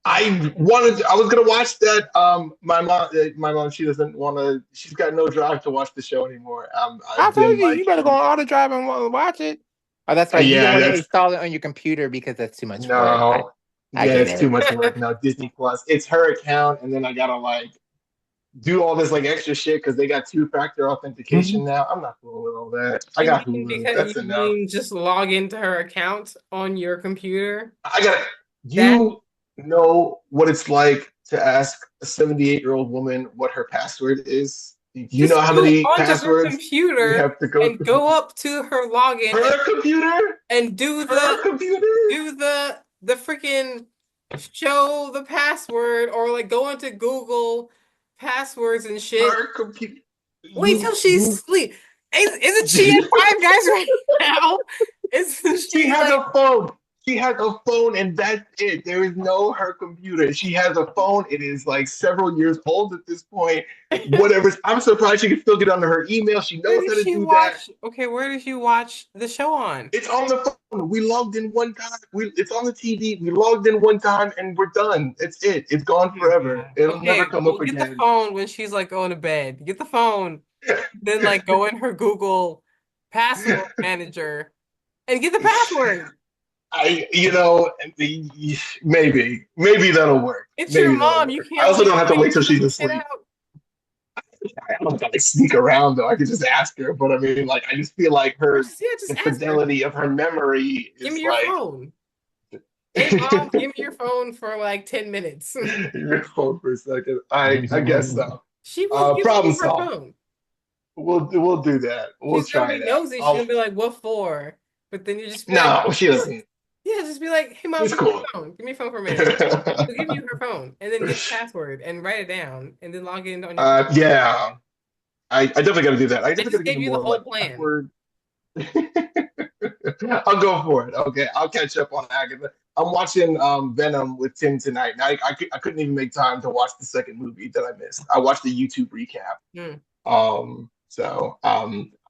I was gonna watch that. My mom, she doesn't want to. She's got no drive to watch the show anymore. I I've told been you, like, you better go on auto drive and watch it. Oh, that's right. You don't yeah, want to that's install it on your computer because that's too much work. no, I yeah, get it's too it. much work now. Disney Plus, it's her account, and then I gotta like do all this like extra shit because they got two-factor authentication now. I'm not fooling with all that. I You got mean Hulu. because That's you enough. mean just log into her account on your computer? I got That you know what it's like to ask a 78-year-old woman what her password is? Do you know just how go many onto her passwords we computer have to go and through? go up to her login Her computer? and Her computer? do the freaking show the password or like go into Google passwords and shit. Her computer? Wait till she's You asleep. Isn't she at Five Guys right now? Isn't She she has like a phone. She has a phone, and that's it. There is no her computer. She has a phone. It is like several years old at this point. Whatever. I'm surprised she can still get onto her email. She where knows did how to she do that. watch? Okay, where did she watch the show on? It's on the phone. We logged in one time. It's on the TV. We logged in one time, and we're done. It's it. It's Oh gone my forever. God. It'll never Okay, come well up get the again. phone when she's like going to bed. Get the phone, then like go in her Google password manager and get the password. maybe that'll work. It's your Maybe that'll mom. You work. I can't also like don't have to find wait till she's some shit asleep. out. I don't gotta sneak around though. I could just ask her, but I mean, like, I just feel like Or her, just, yeah, just the ask her. fidelity of her memory Give me is your like phone. Hey mom, give me your phone for like 10 minutes. your phone for a second. I guess so. She will give Problem you her solved. phone. We'll do that. We'll She's gonna try be that. nosy. She's gonna be like, "What for?" But then you just be like, No, she doesn't. "Yeah, just be like, hey mom, She's give me your cool. phone. Give me your phone for a minute." She'll give you her phone and then get the password and write it down and then log in on your computer. Yeah, I definitely got to do that. I I definitely got just to give gave you you the more whole like plan. password. I'll go for it. Okay, I'll catch up on Agatha. I'm watching Venom with Tim tonight. And I couldn't even make time to watch the second movie that I missed. I watched the YouTube recap. Hmm.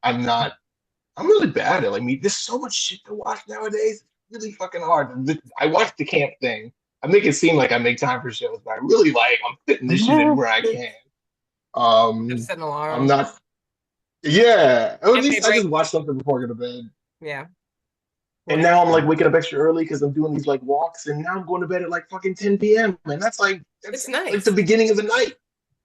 I'm not. I'm really bad at like me. There's so much shit to watch nowadays. It's really fucking hard. I watched the camp thing. I make it seem like I make time for shows, but I really like I'm fitting this shit in where I can. Just Um, set an I'm alarm. not. Yeah, or at Cafe least I break. just watch something before I go to bed. Yeah. And Whatever. now I'm like waking up extra early because I'm doing these like walks, and now I'm going to bed at like fucking 10 p.m. And It's that's like the nice. beginning of the night.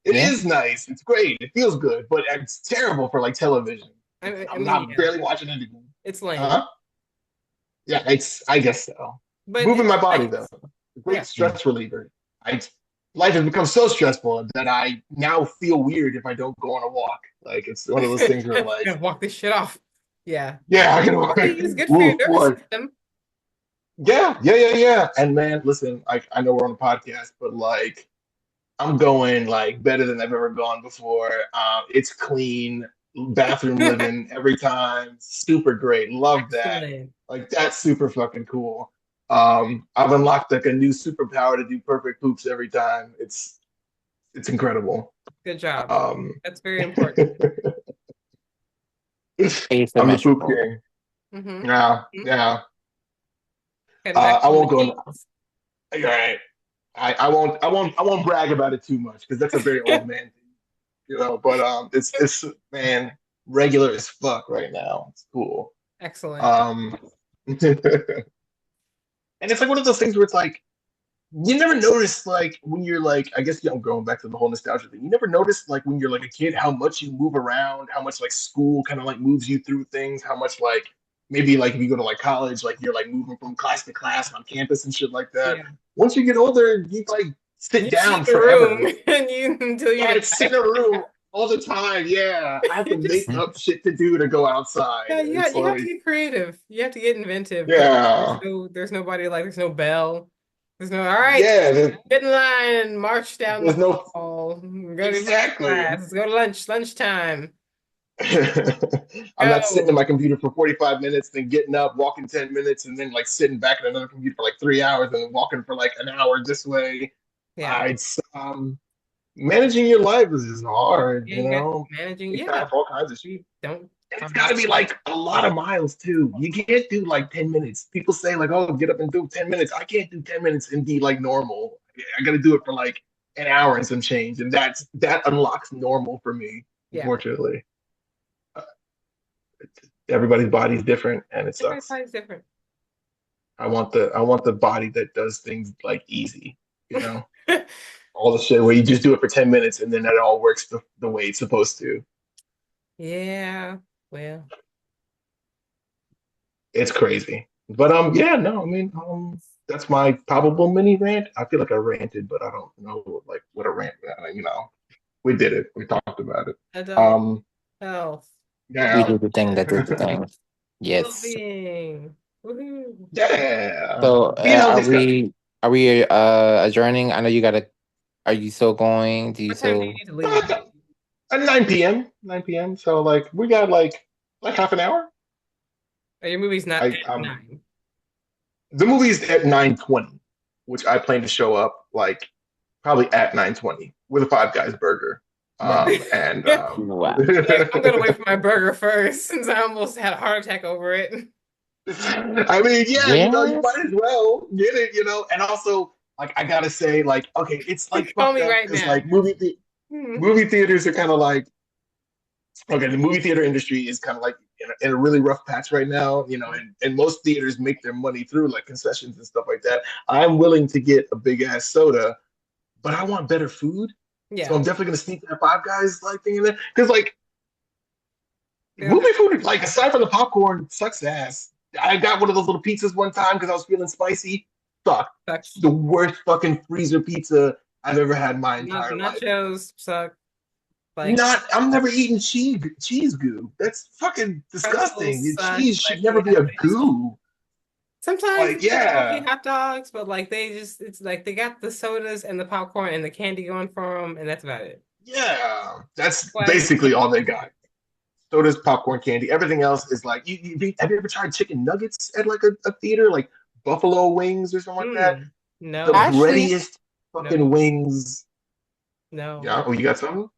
It Yeah. is nice. It's great. It feels good, but it's terrible for like television. I I'm mean, not yeah, barely watching anything. it's lame, Huh? Yeah, it's. I guess so. but Moving it's my body though, nice. a Yeah. great stress reliever. I Life has become so stressful that I now feel weird if I don't go on a walk. Like it's one of those things where like, Gotta walk this shit off. Yeah. yeah, I can Walking is good for your Ooh, nervous boy. system. Yeah. And man, listen, I know we're on a podcast, but like I'm going like better than I've ever gone before. It's clean, bathroom living every time. Super great. Love that. Excellent. Like that's super fucking cool. I've unlocked like a new superpower to do perfect poops every time. It's incredible. Good job. Um, That's very important. I'm the poop Asymmetrical. king. Mm-hmm. Yeah. Cutting back I on the won't go. cheese. All right. I won't brag about it too much because that's a very old man thing, you know. But it's man regular as fuck right now. It's cool. Excellent. And it's like one of those things where it's like you never notice like when you're like I guess I'm going back to the whole nostalgia thing. You never notice like when you're like a kid how much you move around, how much like school kind of like moves you through things, how much like maybe like if you go to like college, like you're like moving from class to class on campus and shit like that. Yeah. Once you get older, you like sit You down sit in the forever. room and you until you Yeah, it's sit in a room all the time. Yeah, I have to you just make up shit to do to go outside. yeah, It's you have to like, get creative. You have to get inventive because yeah, there's nobody like there's no bell. There's no all right, yeah. get in line and march down the There's no hall. Go to exactly. class. Let's go to lunchtime. I'm not sitting Go. at my computer for 45 minutes, then getting up, walking 10 minutes, and then like sitting back at another computer for like 3 hours, and then walking for like an hour this way. Yeah. It's managing your life is just hard, Yeah, you you got know. managing. You Yeah. have all kinds of shit. Don't And it's got to be like a lot of miles too. You can't do like 10 minutes. People say like, "Oh, get up and do 10 minutes." I can't do 10 minutes and be like normal. I got to do it for like an hour and some change, and that unlocks normal for me. Yeah. Unfortunately, everybody's body's different, and it sucks. Everybody's different. I want the body that does things like easy, you know. all the shit where you just do it for 10 minutes and then it all works the way it's supposed to. Yeah. Well, It's crazy. But yeah, no, I mean, that's my probable mini rant. I feel like I ranted, but I don't know like what a rant. We did it. We talked about it. adult Um, health, We yeah, did the thing that did the thing. Yes. well-being. Woohoo. yeah. So Being healthy are is good. we adjourning? I know you gotta. Are you still going? Do you What time do you still? need to leave? At 9 p.m. 9 p.m. So like we got like half an hour. Or your movie's not I at 9. The movie's at 9:20, which I plan to show up like probably at 9:20 with a Five Guys burger. And Wow. Like, I'm gonna wait for my burger first since I almost had a heart attack over it. I mean, yeah, you Yes. might as well get it. And also like I gotta say, like, okay, it's like Call fucked me up right because now. like Hmm. movie theaters are kind of like okay, the movie theater industry is kind of like in a really rough patch right now, and most theaters make their money through like concessions and stuff like that. I'm willing to get a big ass soda, but I want better food. So Yeah. I'm definitely gonna sneak that Five Guys like thing in there. Because like They don't have movie food, like aside from the popcorn, sucks ass. I got one of those little pizzas one time because I was feeling spicy. Fuck. sucks. The worst fucking freezer pizza I've ever had in my entire life. Nachos suck. Like I'm never eating cheese goo. That's fucking disgusting. pretzels Your suck. cheese should Like never be yeah, a they just goo. sometimes Like, it's like okay yeah, hot dogs, but like it's like they got the sodas and the popcorn and the candy going for them, and that's about it. yeah. That's Like basically all they got. So does popcorn candy. Everything else is like have you ever tried chicken nuggets at like a theater, like buffalo wings or something like that? The no, Actually, breadiest fucking no, wings. no. Yeah. Oh, you got something?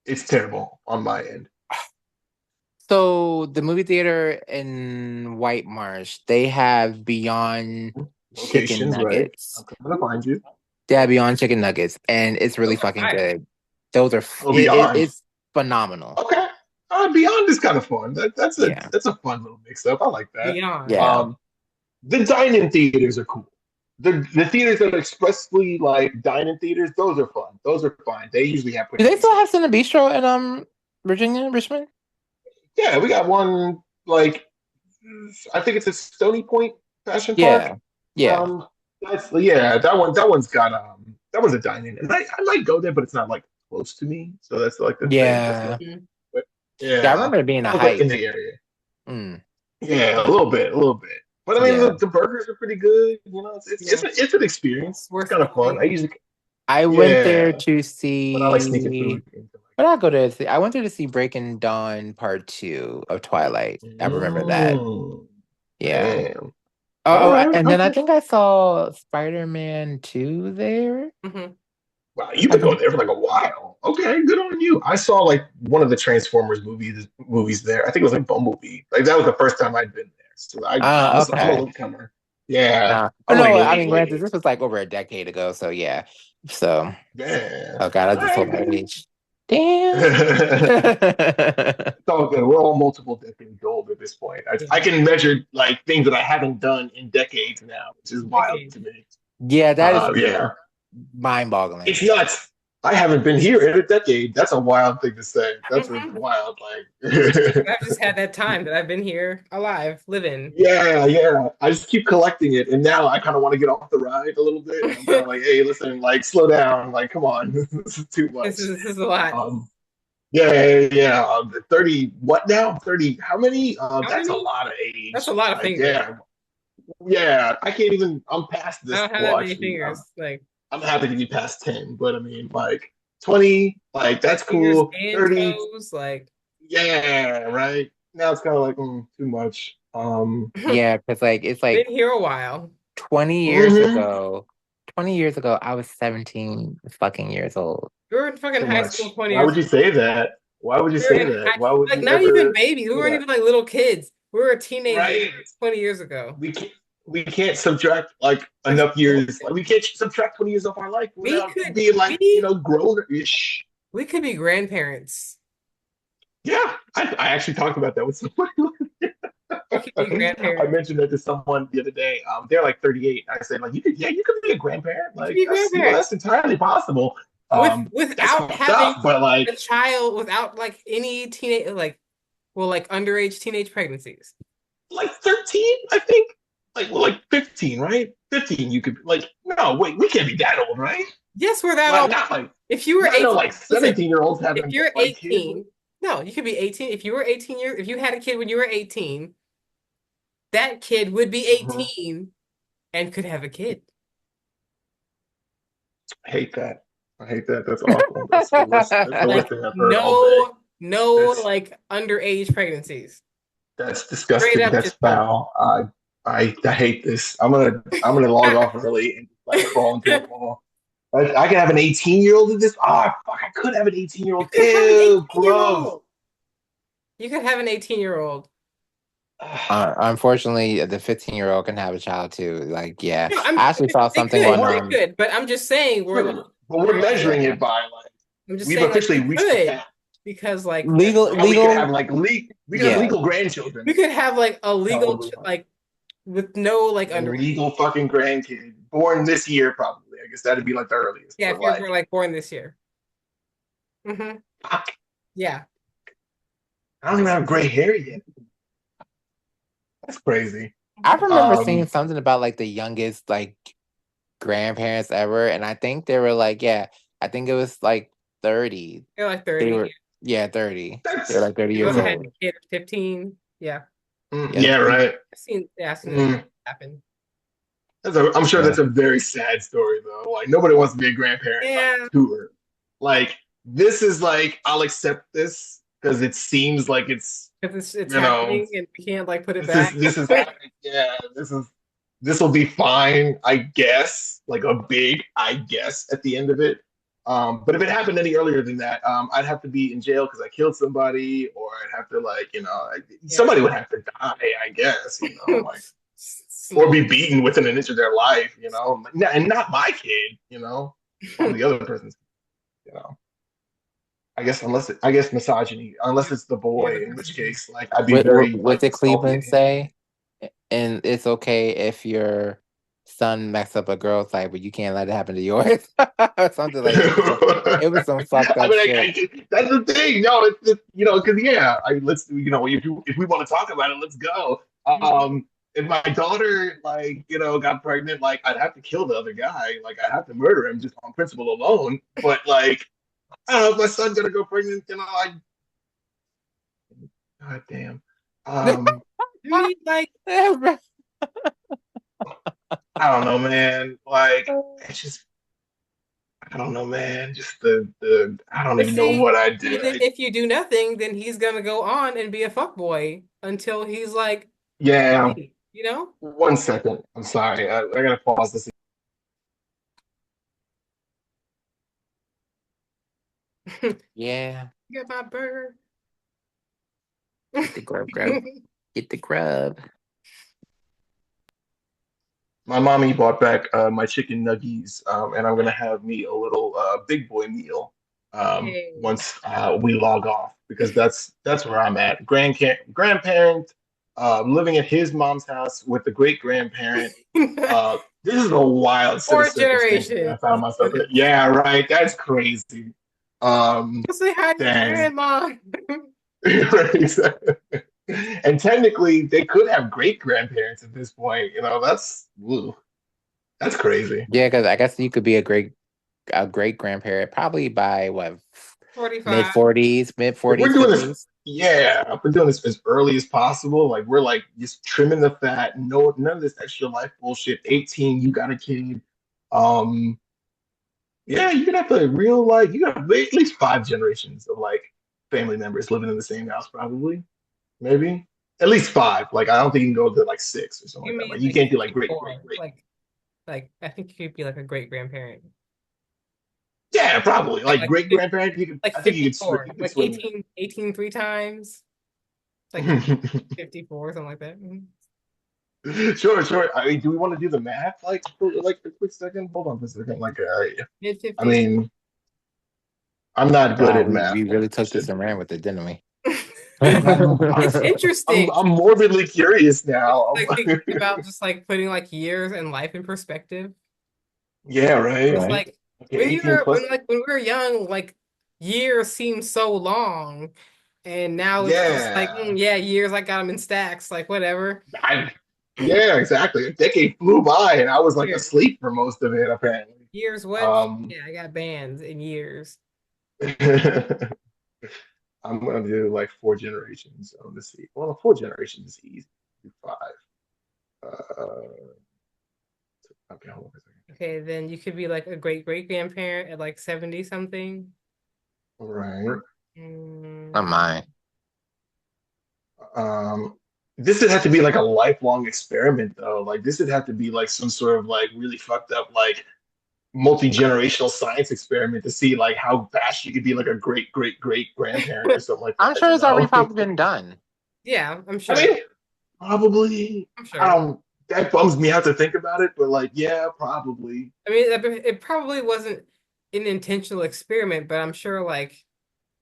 It's terrible on my end. so the movie theater in White Marsh, they have Beyond Chicken Locations, right? Nuggets. I'm coming to find you. They have Beyond Chicken Nuggets, and it's really Those are fucking fire. good. Those are Oh, Beyond. it's phenomenal. Okay. Beyond is kind of fun. Yeah. That's a fun little mix up. I like that. Beyond. Yeah. The dine-in theaters are cool. The theaters that expressly like dine-in theaters, those are fun. Those are fine. They usually have Do pretty they good still have seats. Cine Bistro in Virginia, Richmond? Yeah, we got one like I think it's at Stony Point Fashion Park. Yeah. Yeah. That's yeah, that one's a dine-in, and I might go there, but it's not like close to me, so that's like the thing. That's Yeah. like, Mhm. but Yeah, I yeah, remember it being a I was like in hype. the area. Mm. Yeah, a little bit, a little bit. But I mean, Yeah. the burgers are pretty good. It's an experience. It's It's worth kind the of fun. wait. I went there Yeah, to but I like sneaking see. food. What did I go to see? I went there to see Breaking Dawn Part 2 of Twilight. I remember that. Yeah. Damn. All Oh, right. and then I Okay. think I saw Spider-Man 2 there. Mhm. Wow, you've I been going think. there for like a while. Okay, good on you. I saw like one of the Transformers movies there. I think it was like Bumblebee. Like that was the first time I'd been there. So I'm a Okay. latecomer. Yeah, Oh I'm like no, I mean, late. granted, this was like over a decade ago, so yeah. So, Yeah. oh God, I All just told right, my good. age. Damn. It's all good. We're all multiple decades old at this point. I can measure like things that I haven't done in decades now, which is wild Decade. to me. Yeah, that is Yeah, mind-boggling. it's nuts. I haven't been here in a decade. That's a wild thing to say. That's a Mhm. wild like. I've just had that time that I've been here alive, living. Yeah. I just keep collecting it, and now I kind of want to get off the ride a little bit. I'm kind of like, hey, listen, like, slow down. Like, come on, this is too much. This is a lot. Um, yeah. 30. What now? 30. How many? How That's a many? lot of That's a age. lot of Like, fingers. yeah. I can't even. I'm past I this. don't have Well, that many actually, fingers. Like I'm happy to be past 10, but I mean, like 20. Like that's fingers cool. and 30. toes. Like Yeah, right. Now it's kind of like too much. Yeah, because like it's been like here a while. 20 years mhm. ago. 20 years ago, I was 17 fucking years old. We were in fucking Too high school much. 20 Why years would you ago. say that? Why would you We were say in that? high, Why would like you not even ever babies. We do weren't that? even like little kids. We were teenagers Right. 20 years ago. We can't subtract like We're enough still years. Like we can't subtract 20 years off our life we without could being like, we grown-ish. we could be grandparents. Yeah. I actually talked about that with somebody. You can be I grandparent. mentioned that to someone the other day. They're like 38. I said, like, you could be a grandparent. You can Like, be grandparent that's entirely possible. That's without fucked having up, but like, a child, without like any teenage like underage teenage pregnancies. 13, I think. Like 15, right? 15, you could like, no, wait, we can't be that old, right? Yes, we're that Like, old. not like, If you were not no 18, like listen, 17-year-olds if having you're like kids. 18, no, you could be 18. If you were if you had a kid when you were 18, that kid would be Mhm. 18 and could have a kid. I hate that. I hate that. That's awful. That's the worst Like thing I've heard all day. no That's like underage pregnancies. That's Straight disgusting. up That's just no. foul. I hate this. I'm gonna log off early and like crawl into a ball. I can have an 18-year-old in this. Ah, fuck! I could have an 18-year-old. You could have an Ew, 18-year-old. gross. You could have an 18-year-old. Unfortunately, the 15-year-old can have a child too. Like, yeah, No, I actually saw they something could, on they could, but I'm just saying Sure, but we're we're like, measuring yeah, it by like I'm just we've saying like officially we reached the could cap. because like legal Now we could legal have like we could have yeah. legal grandchildren. we could have like a legal Probably like with no like a under legal fucking grandkid born this year. Probably, I guess that'd be like the earliest. yeah But if you're like, like born this year. I Yeah. I don't even have gray hair yet. That's crazy. I remember seeing Um, something about like the youngest like grandparents ever, and I think they were like, yeah, I think it was like 30. They're like They 30. were, yeah, 30. They were that's like 30 years People had mm, a old. kid at 15. Yeah. Yeah, yeah, right. I've seen it Mm. happen. I'm sure yeah. that's a very sad story though. Like nobody wants to be a grandparent like Yeah. too early. Like this is like I'll accept this because it seems like Because it's you know happening and we can't like put it this is back. this is happening. Yeah, this will be fine, I guess. Like a big I guess at the end of it. But if it happened any earlier than that, I'd have to be in jail because I killed somebody, or I'd have to like Yeah. somebody would have to die, I guess. Like or be beaten within an inch of their life, and not my kid, or the other person's, you know. I guess misogyny, unless it's the Yeah, boy, the in which person. case, like, I'd be very What like did salty Cleveland at him. say? And it's okay if your son messed up a girl's life, but you can't let it happen to yours. Or something like it was some fucked I up mean, shit. that's the thing. No, it's just, because yeah, let's if we want to talk about it, let's go. If my daughter got pregnant, like I'd have to kill the other guy, like I'd have to murder him just on principle alone. But like, I don't know if my son's gonna go pregnant, God damn. I mean, like, I don't know, man. Like, it's just, I don't know, man. Just I don't but even know see, what I did. even if you do nothing, then he's gonna go on and be a fuckboy until he's like Yeah. 20, you know? 1 second. I'm sorry. I gotta pause this. Yeah, Get my burger. get the grub, grub, get the grub. My mommy bought back my chicken nuggies, and I'm gonna have me a little big boy meal Hey. once we log off because that's where I'm at. Grandparent, living at his mom's house with the great grandparent. This is a wild set of Four circumstances that I generations. found myself in. Yeah, right. That's crazy. Go say hi to your Dang. grandma. And technically, they could have great grandparents at this point. That's crazy. Yeah, because I guess you could be a great grandparent probably by what 45. mid If we're 40s, doing this, 50s. yeah, if we're doing this as early as possible, like we're like just trimming the fat, no, none of this extra life bullshit. 18, you got a kid. Um, yeah, you can have a real like you got at least 5 generations of like family members living in the same house, probably, maybe at least 5. Like I don't think you can go to like 6 or something You like that. mean Like you like can't do like great, 54? great, great. Like I think you could be like a great grandparent. Yeah, probably like Like great grandparent. like I think you 54. could Like swing 18 3 times. Like it. 54, something like that. Mhm. Sure, sure. I mean, do we want to do the math like for like a quick second? Hold on for a second. Like, Mid I 50s. mean, I'm not good Wow, at we math. really I took this should and be. ran with it, didn't we? It's interesting. I'm morbidly curious now. Like thinking about just like putting like years and life in perspective. Yeah, right. It's Right. like Okay, 18 plus. when we were young, like years seemed so long, and now it's just like Yeah. yeah, years I got them in stacks, like whatever. I, yeah, exactly. A decade flew by and I was like Years, asleep for most of it, apparently. years what? Um, Yeah, I got bands in years. I'm gonna do like four generations. So let's see. Well, four generations is easy. Do five. Okay, hold on a second. Okay, then you could be like a great great grandparent at like 70 something. All right. Not Mm, mine. Um, this would have to be like a lifelong experiment, though. Like this would have to be like some sort of like really fucked up like multi-generational science experiment to see like how fast you could be like a great great great grandparent or something like I'm that, sure you it's already know? probably been done. yeah, I'm I sure. mean, probably. I'm I sure. don't. That bums me out to think about it, but like, yeah, probably. I mean, it probably wasn't an intentional experiment, but I'm sure like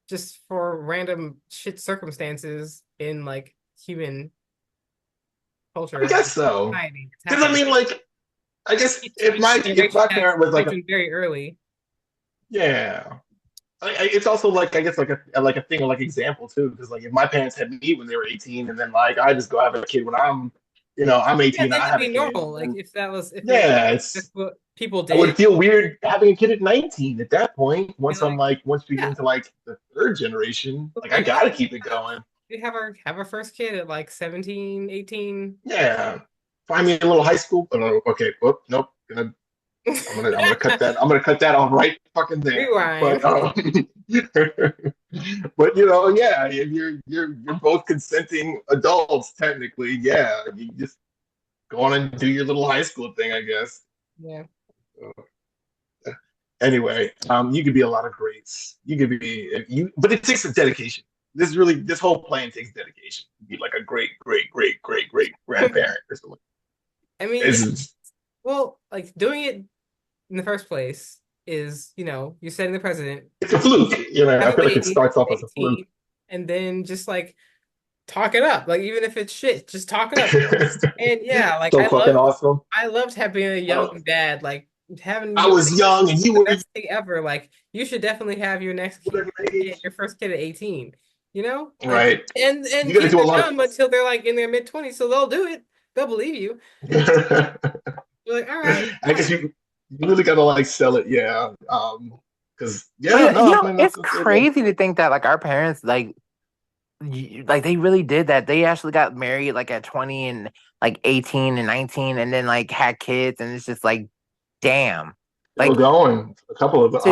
just for random shit circumstances in like human I culture, guess so. society, it's Because I happened. mean, like, I guess Each if generation my has parent was like a children very early. yeah, it's also like I guess like a thing of like example too. Because like if my parents had me when they were 18, and then like I just go have a kid when I'm Yeah, 18, then I it'd have a be kid, normal. and Like then if it yeah, that's it's what people I would did, feel weird having a kid at 19 at that point. be like, Once we get yeah, into like the third generation, like I like gotta keep it going. we have our first kid at like 17, 18. Yeah. Find me a little high school. Oh, no, okay. Whoop, nope. I'm gonna cut that. I'm gonna cut that off right fucking there. But Rewind. but yeah, if you're both consenting adults technically, yeah. You just go on and do your little high school thing, I guess. Yeah. Anyway, you could be a lot of greats. You could be you, but it takes some dedication. This whole plan takes dedication. Be like a great grandparent or something. I mean, yeah. It's Well, like doing it in the first place is, you're setting the precedent. it's a fluke. Have I a feel like it baby, starts off as a fluke. 18, and then just like talk it up. Like even if it's shit, just talk it up. And yeah, like So fucking awesome. I loved having a Uh, young dad. Like having I you was young and you the were best thing ever. Like you should definitely have your next kid, whatever age. your first kid at 18. Like Right. and You got to kids do a are lot dumb until they're like in their mid-20s, so they'll do it. They'll believe you. of. You're like, all right, I guess you really got to like sell it, yeah. Because But yeah, no, I mean it's that's good. crazy to think that like our parents like they really did that. They actually got married like at 20 and like 18 and 19 and then like had kids and it's just like damn. Still Like going. to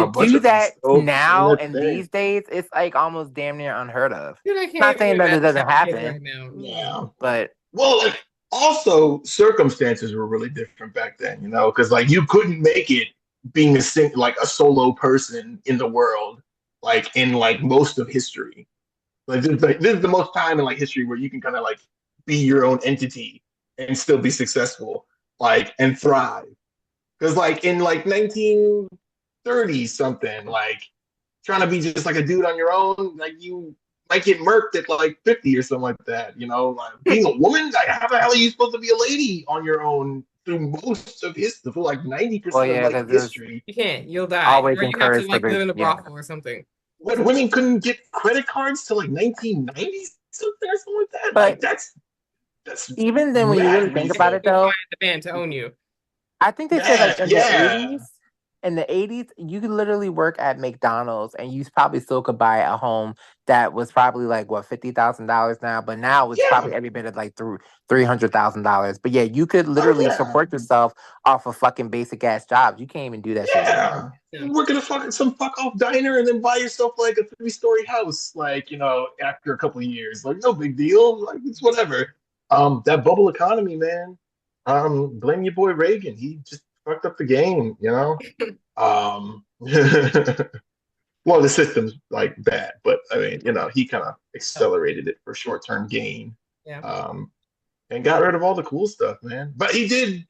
A bunch do of them that still doing now their and thing. these days, it's like almost damn near unheard of. dude, I can't Not even saying that it imagine doesn't having kids happen, right now. Yeah. but Well, like, also circumstances were really different back then, because like you couldn't make it being like a solo person in the world, like in like most of history. This is the most time in like history where you can kind of like be your own entity and still be successful, like and thrive. Because like in like 1930 something, like trying to be just like a dude on your own, like you might get murked at like 50 or something like that. Like being a woman, like how the hell are you supposed to be a lady on your own through most of history, for like well 90% of yeah, like because there's history? You can't. You'll die, always or you have to encouraged for like live the in a yeah. brothel or something. What, women couldn't get credit cards till like 1990 something or something like that. Like But that's even then when you really mad think about recent. it Go though, find the man to own you. I think they said like Mad, yeah. in the 80s, you could literally work at McDonald's and you probably still could buy a home that was probably like what $50,000 now, but now it's Yeah. probably every bit of like through $300,000. But yeah, you could Oh literally yeah. support yourself off of fucking basic ass jobs. You can't even do that shit now. Yeah. You work at some fuck off diner and then buy yourself like a 3-story house, like, after a couple of years. Like, no big deal. Like, it's whatever. That bubble economy, man. Blame your boy Reagan. He just fucked up the game. Well, the system's like bad, but I mean, he kind of accelerated it for short-term gain. Yeah. And got rid of all the cool stuff, man. But he did,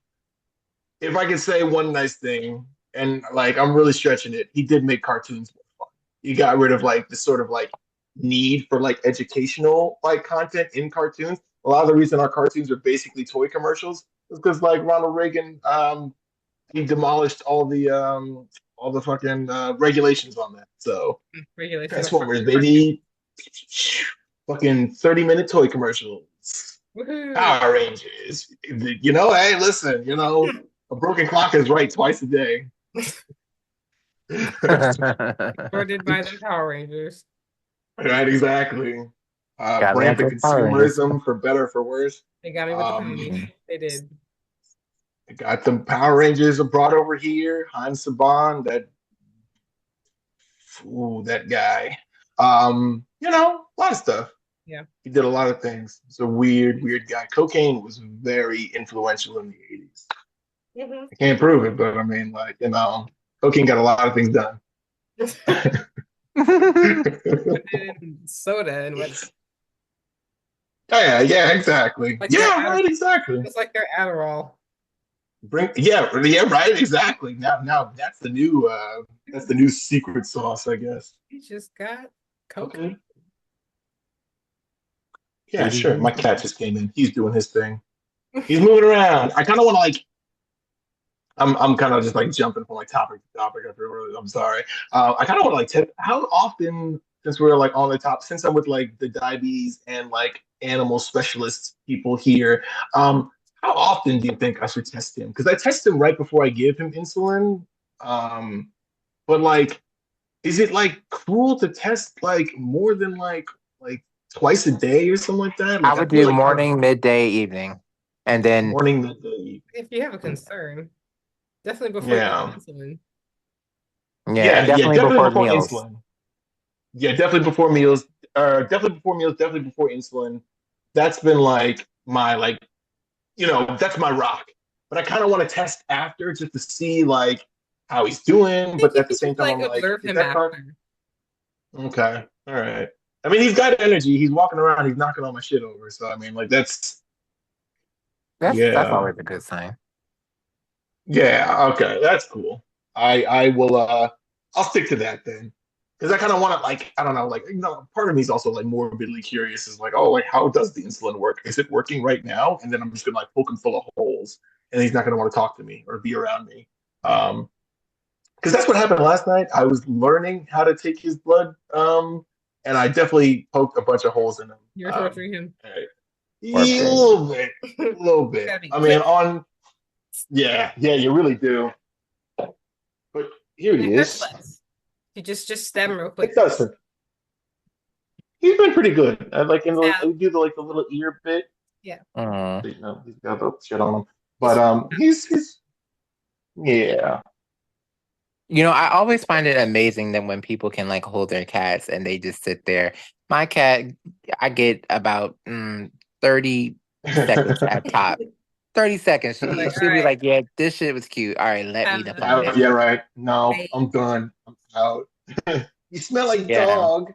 if I could say one nice thing, and like I'm really stretching it, he did make cartoons more fun. He got rid of like the sort of like need for like educational like content in cartoons. A lot of the reason our cartoons are basically toy commercials is because like Ronald Reagan, he demolished all the fucking regulations on that. So Regulations are Transformers, baby, fucking 30-minute toy commercials. woohoo. Power Rangers. You know, hey, listen, you know, a broken clock is right twice a day. Supported by the Power Rangers. Right, exactly. Gotta Rampant answer Power Rangers. consumerism for better or for worse. They got me with the Um, pony. They did. got the Power Rangers brought over here. Hans Saban, that guy. You know, a lot of stuff. Yeah. He did a lot of things. He's a weird, weird guy. Cocaine was very influential in the 80s. Mhm. I can't prove it, but I mean, like, you know, cocaine got a lot of things done. And soda and what? Yeah, yeah, exactly. Like Yeah, their right, exactly. It's like their Adderall. Yeah, right, exactly. Now that's the new secret sauce, I guess. He just got coke. Okay. Yeah, sure. My cat just came in. He's doing his thing. He's moving around. I kind of want to like. I'm kind of just like jumping from like topic to topic. I'm sorry. I kind of want to like tip. How often, since we're like on the top, since I'm with like the diabetes and like animal specialist people here, how often do you think I should test him? Because I test him right before I give him insulin. Um, but like, is it like cruel to test like more than like twice a day or something like that? I Like I would feel do like morning, midday, evening, and then morning, midday. If you have a concern, definitely before you Yeah. get insulin. yeah, and definitely definitely before before meals. insulin. Yeah, definitely before meals. Definitely before meals. Definitely before insulin. That's been like my like, you know, that's my rock. But I kind of want to test after just to see like how he's doing. I think But you at the can same just time, like I'm like, observe is him that car after. okay? All right. I mean, he's got energy. He's walking around. He's knocking all my shit over. So I mean, like that's That's yeah, always a good sign. yeah. Okay, that's cool. I will. I'll stick to that then. Because I kind of want to like I don't know like you know part of me is also like morbidly curious is like oh like how does the insulin work, is it working right now, and then I'm just gonna like poke him full of holes and he's not gonna want to talk to me or be around me because that's what happened last night. I was learning how to take his blood and I definitely poked a bunch of holes in him. You're torturing him. Yeah, a little bit Gotta be I mean quick. on yeah you really do, but here And he it hurts is. less. You just stab him real quick. It does hurt. He's been pretty good. I like in the Yeah. I do the like the little ear bit. Mm. You know, he's got the shit on him. But he's yeah. You know, I always find it amazing that when people can like hold their cats and they just sit there. My cat, I get about 30 seconds at top. 30 seconds. She'll Like, be alright. like, yeah, this shit was cute. All right, let me define it. Yeah, right. No, Hey. I'm done. I'm out. You smell like Yeah. dog.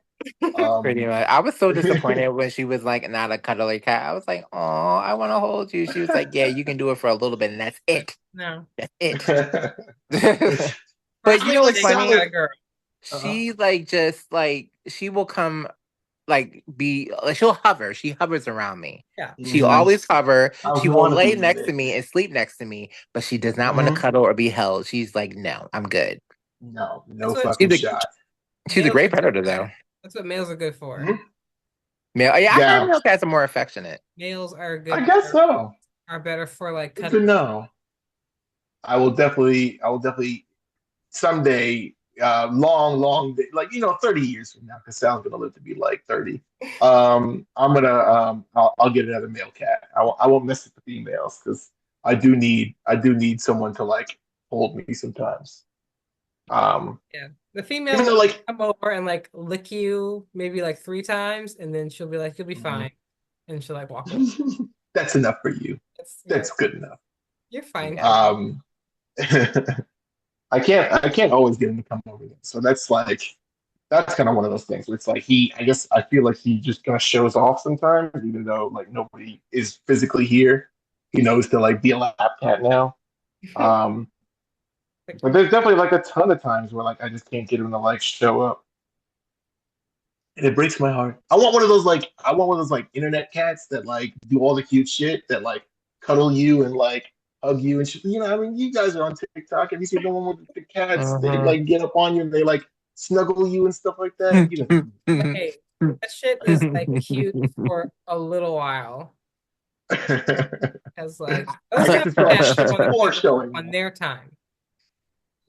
Pretty much. I was so disappointed when she was like not a cuddly cat. I was like, oh, I want to hold you. She was like, yeah, you can do it for a little bit, and that's it. No. That's it. But you know what's Personally, funny? got a girl. She like just like she will come like be she'll hover. She hovers around me. Yeah. She always hover. I She will wanna lay be next to with me it. and sleep next to me, but she does not want to cuddle or be held. She's like, no, I'm good. No That's what- fucking She's a, shot. she's a Males great are good predator for though. that. That's what males are good for. Mhm. Male, yeah, I Yeah. heard male cats are more affectionate. Males are good. I guess so. Are better for like Good to cutting. know. I will definitely someday, long day, like you know, 30 years from now, because Sal's gonna live to be like 30. I'm gonna I'll get another male cat. I won't mess with the females because I do need someone to like hold me sometimes. Yeah. The female Even though will like come over and like lick you maybe like 3 times, and then she'll be like, "You'll be Mhm. fine," and she'll like walk away. that's enough for you. Yeah, That's good enough. you're fine. I can't always get him to come over there. So that's kind of one of those things where it's like I guess I feel like he just kind of shows off sometimes, even though like nobody is physically here. He knows to like be a lap cat now. But there's definitely like a ton of times where like I just can't get him to like show up. and it breaks my heart. I want one of those like internet cats that like do all the cute shit that like cuddle you and like hug you and shit. You know, I mean, you guys are on TikTok. Have you seen the one with the cats? They Uh-huh. like get up on you and they like snuggle you and stuff like that. You Hey, that shit is like cute for a little while. know. Because like I those guess kind of it's more, cats it's want to more cuddle you showing on now. their time.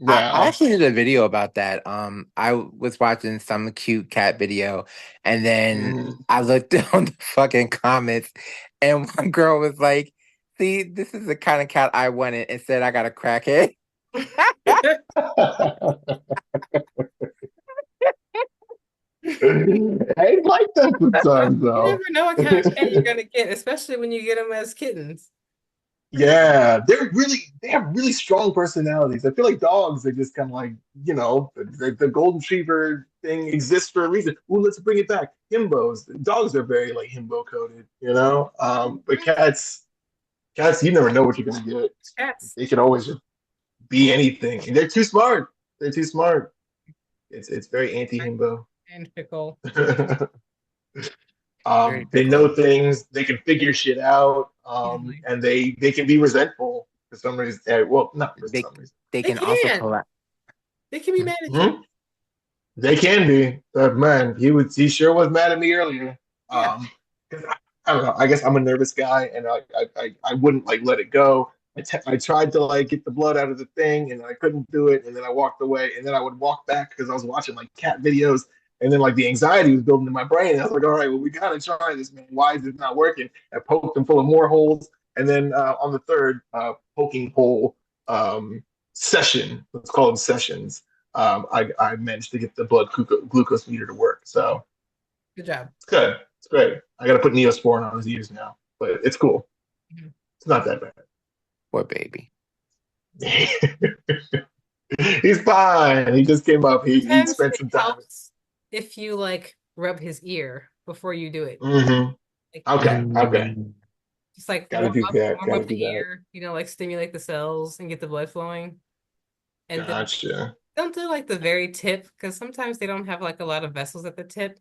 I Yeah. actually did a video about that. I was watching some cute cat video, and then Mm. I looked on the fucking comments, and one girl was like, "See, this is the kind of cat I wanted," and said, "I got a crackhead." I like that sometimes You never though. know what kind of cat you're gonna get, especially when you get them as kittens. Yeah, they have really strong personalities. I feel like dogs are just kind of like, the golden retriever thing exists for a reason. Ooh, let's bring it back. Himbos. Dogs are very like himbo coded, you know? But cats, you never know what you're gonna get. Cats They can always just be anything. And they're too smart. They're too smart. It's very anti-himbo. and fickle. Very They know fickle. things, they can figure shit out, Easily. and they can be resentful for some reason. Well, not for They some reason. they They can also can. collect. They can be mad at you. Mhm. They can be, but man, he sure was mad at me earlier. Yeah. 'Cause I don't know. I guess I'm a nervous guy, and I wouldn't like let it go. I tried to like get the blood out of the thing, and I couldn't do it. And then I walked away, and then I would walk back because I was watching like cat videos, and then like the anxiety was building in my brain. And I was like, all right, well, we gotta try this, man. Why is it not working? I poked him full of more holes, and then on the third poking hole session, let's call them sessions, I managed to get the blood glucose meter to work. So Good job. it's good. It's great. I got to put Neosporin on his ears now, but it's cool. Mhm. It's not that bad. Poor baby. He's fine. He just came up. He Sometimes spent it some time. helps if you like rub his ear before you do it. Hmm. Like Okay. Okay. Mm. just like Got to do that. warm Got to up do the that. ear, like stimulate the cells and get the blood flowing. And then Gotcha. don't do like the very tip because sometimes they don't have like a lot of vessels at the tip.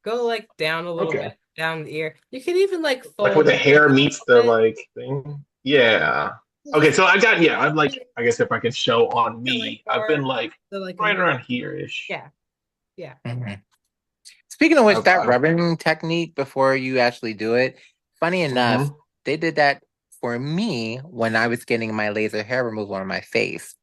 Go like down a little Okay. bit down the ear. You can even like Like where fold the your ears hair a meets little the bit. like thing. Yeah. Okay. Just So I got, yeah, I'm like, I guess if I can show on feel like me, I've been more like the like right immediate. around here ish. Yeah, yeah. Mhm. Speaking of which, I've, that I've, rubbing technique before you actually do it, funny enough, mhm. they did that for me when I was getting my laser hair removal on my face.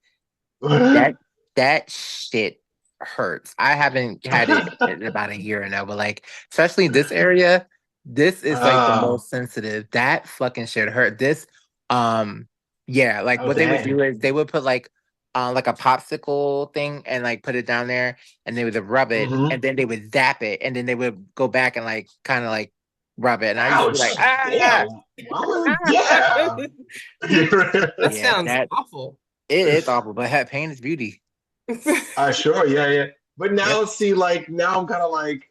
That that shit hurts. I haven't had it in about a year now, but like, especially this area, this is like the Ah, most sensitive. That fucking shit hurt. Um, yeah, like oh what they would dang. do is they would put like a popsicle thing and like put it down there, and they would rub it, Hmm. and then they would zap it, and then they would go back and like kind of like rub it, and I used to be like, Ouch. ah, Damn. Well, yeah. That yeah, sounds that awful. it's awful, but pain is beauty. Sure, yeah, yeah. But Yep. now, see, like now I'm kind of like